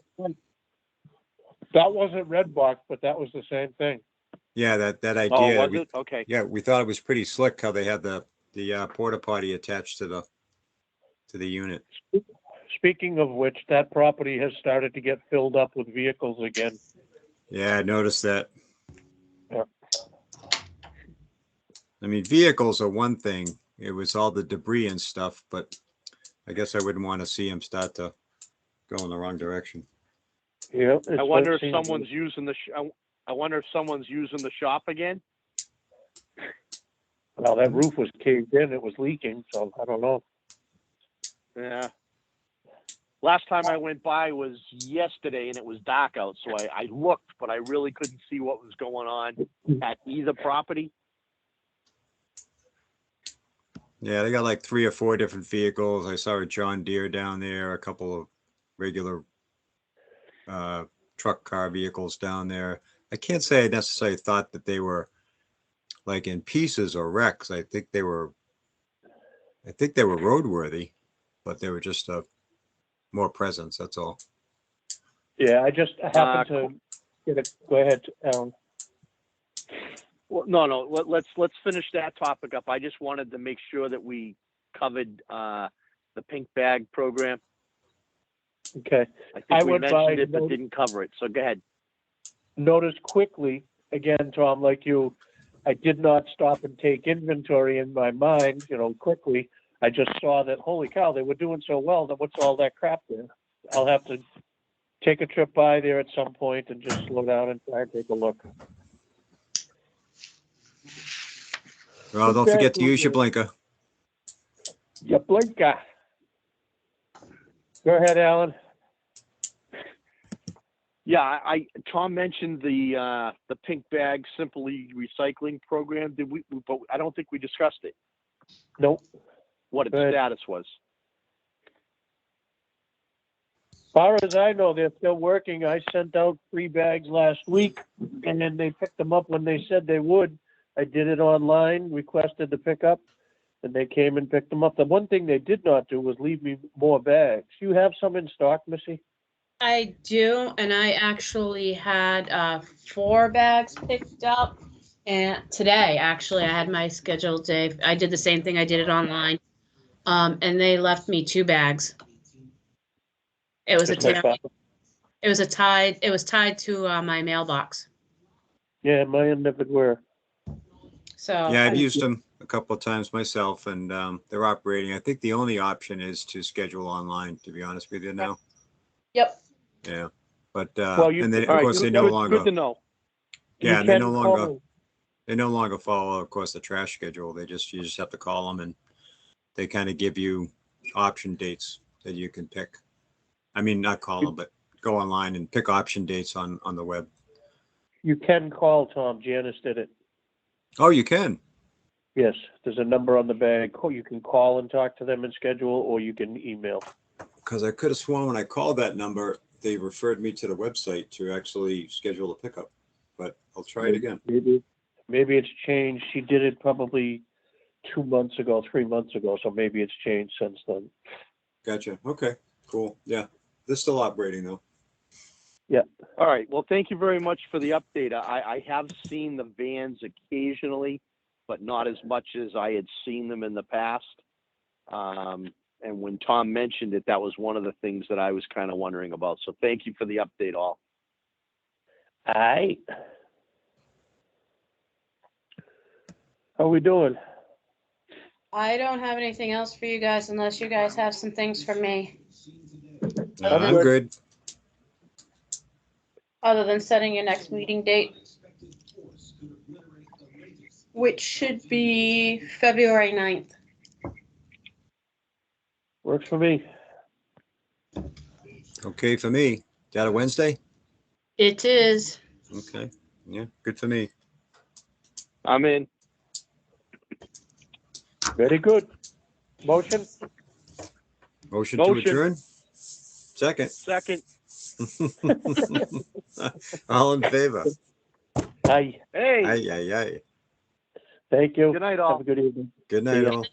Speaker 1: That wasn't Red Box, but that was the same thing.
Speaker 3: Yeah, that
Speaker 4: Oh,
Speaker 3: idea.
Speaker 4: was it? Okay.
Speaker 3: Yeah, we thought it was pretty slick how they had the porta potty attached to the unit.
Speaker 1: Speaking of which, that property has started to get filled up with vehicles again.
Speaker 3: Yeah, I noticed that.
Speaker 1: Yeah.
Speaker 3: I mean, vehicles are one thing. It was all the debris and stuff, but I guess I wouldn't want to see them start to go in the wrong direction.
Speaker 1: Yeah.
Speaker 4: I wonder if someone's using the. I wonder if someone's using the shop again.
Speaker 1: Well, that roof was caved in. It was leaking, so I don't know.
Speaker 4: Yeah. Last time I went by was yesterday, and it was dark out, so I looked, but I really couldn't see what was going on at either property.
Speaker 3: Yeah, they got like 3 or 4 different vehicles. I saw a John Deere down there, a couple of regular truck car vehicles down there. I can't say I necessarily thought that they were like in pieces or wrecks. I think they were roadworthy, but they were just more presence. That's all.
Speaker 1: Yeah, I just happened to get it. Go ahead, Alan.
Speaker 4: Well, no. Let's finish that topic up. I just wanted to make sure that we covered the pink bag program.
Speaker 1: Okay.
Speaker 4: I think
Speaker 1: I
Speaker 4: we
Speaker 1: went by
Speaker 4: mentioned it, but
Speaker 1: notice-
Speaker 4: didn't cover it. So go ahead.
Speaker 1: Notice quickly, again, Tom, like you, I did not stop and take inventory in my mind, you know, quickly. I just saw that, holy cow, they were doing so well, that what's all that crap there? I'll have to take a trip by there at some point and just slow down and try and take a look.
Speaker 3: Well, don't forget to use your blinker.
Speaker 1: Your blinker. Go ahead, Alan.
Speaker 4: Yeah, Tom mentioned the pink bag simply recycling program. Did we? But I don't think we discussed it.
Speaker 1: Nope.
Speaker 4: What its
Speaker 1: Go ahead.
Speaker 4: status was.
Speaker 1: As far as I know, they're still working. I sent out 3 bags last week, and then they picked them up when they said they would. I did it online, requested the pickup, and they came and picked them up. The one thing they did not do was leave me more bags. You have some in stock, Missy?
Speaker 2: I do, and I actually had 4 bags picked up. And today, actually, I had my scheduled day. I did the same thing. I did it online, and they left me 2 bags. It was
Speaker 1: Just like that.
Speaker 2: It was tied to my mailbox.
Speaker 1: Yeah, mine never were.
Speaker 2: So
Speaker 3: Yeah, I've used them a couple of times myself, and they're operating. I think the only option is to schedule online, to be honest with you now.
Speaker 2: Yep.
Speaker 3: Yeah, but
Speaker 1: Well,
Speaker 3: and then
Speaker 4: All
Speaker 3: of
Speaker 4: right,
Speaker 3: course they
Speaker 4: good,
Speaker 3: no
Speaker 4: good,
Speaker 3: longer.
Speaker 4: good to know.
Speaker 3: Yeah,
Speaker 1: You
Speaker 3: and they
Speaker 1: can
Speaker 3: no longer
Speaker 1: call-
Speaker 3: follow, of course, the trash schedule. You just have to call them, and they kind of give you option dates that you can pick. I mean, not call them, but go online and pick option dates on the web.
Speaker 1: You can call, Tom. Janice did it.
Speaker 3: Oh, you can.
Speaker 1: Yes, there's a number on the bag. You can call and talk to them and schedule, or you can email.
Speaker 3: Because I could have sworn when I called that number, they referred me to the website to actually schedule a pickup. But I'll try it again.
Speaker 1: Maybe it's changed. She did it probably 2 months ago, 3 months ago, so maybe it's changed since then.
Speaker 3: Gotcha. Okay, cool. Yeah, they're still operating though.
Speaker 4: All right. Well, thank you very much for the update. I have seen the vans occasionally, but not as much as I had seen them in the past. And when Tom mentioned it, that was one of the things that I was kind of wondering about. So thank you for the update, all.
Speaker 1: All right. How we doing?
Speaker 2: I don't have anything else for you guys unless you guys have some things for me,
Speaker 3: I'm good.
Speaker 2: other than setting your next meeting date, which should be February 9th.
Speaker 1: Works for me.
Speaker 3: Okay for me. Is that a Wednesday?
Speaker 2: It is.
Speaker 3: Okay. Yeah, good for me.
Speaker 4: I'm in.
Speaker 1: Very good. Motion?
Speaker 3: Motion to
Speaker 4: Motion.
Speaker 3: adjourn? Second.
Speaker 4: Second.
Speaker 3: All in favor?
Speaker 1: Aye.
Speaker 4: Hey,
Speaker 3: Aye, aye, aye.
Speaker 1: Thank you.
Speaker 4: good night,
Speaker 1: Have
Speaker 4: all.
Speaker 1: a good evening.
Speaker 3: Good
Speaker 1: See
Speaker 3: night,
Speaker 1: ya.
Speaker 3: all.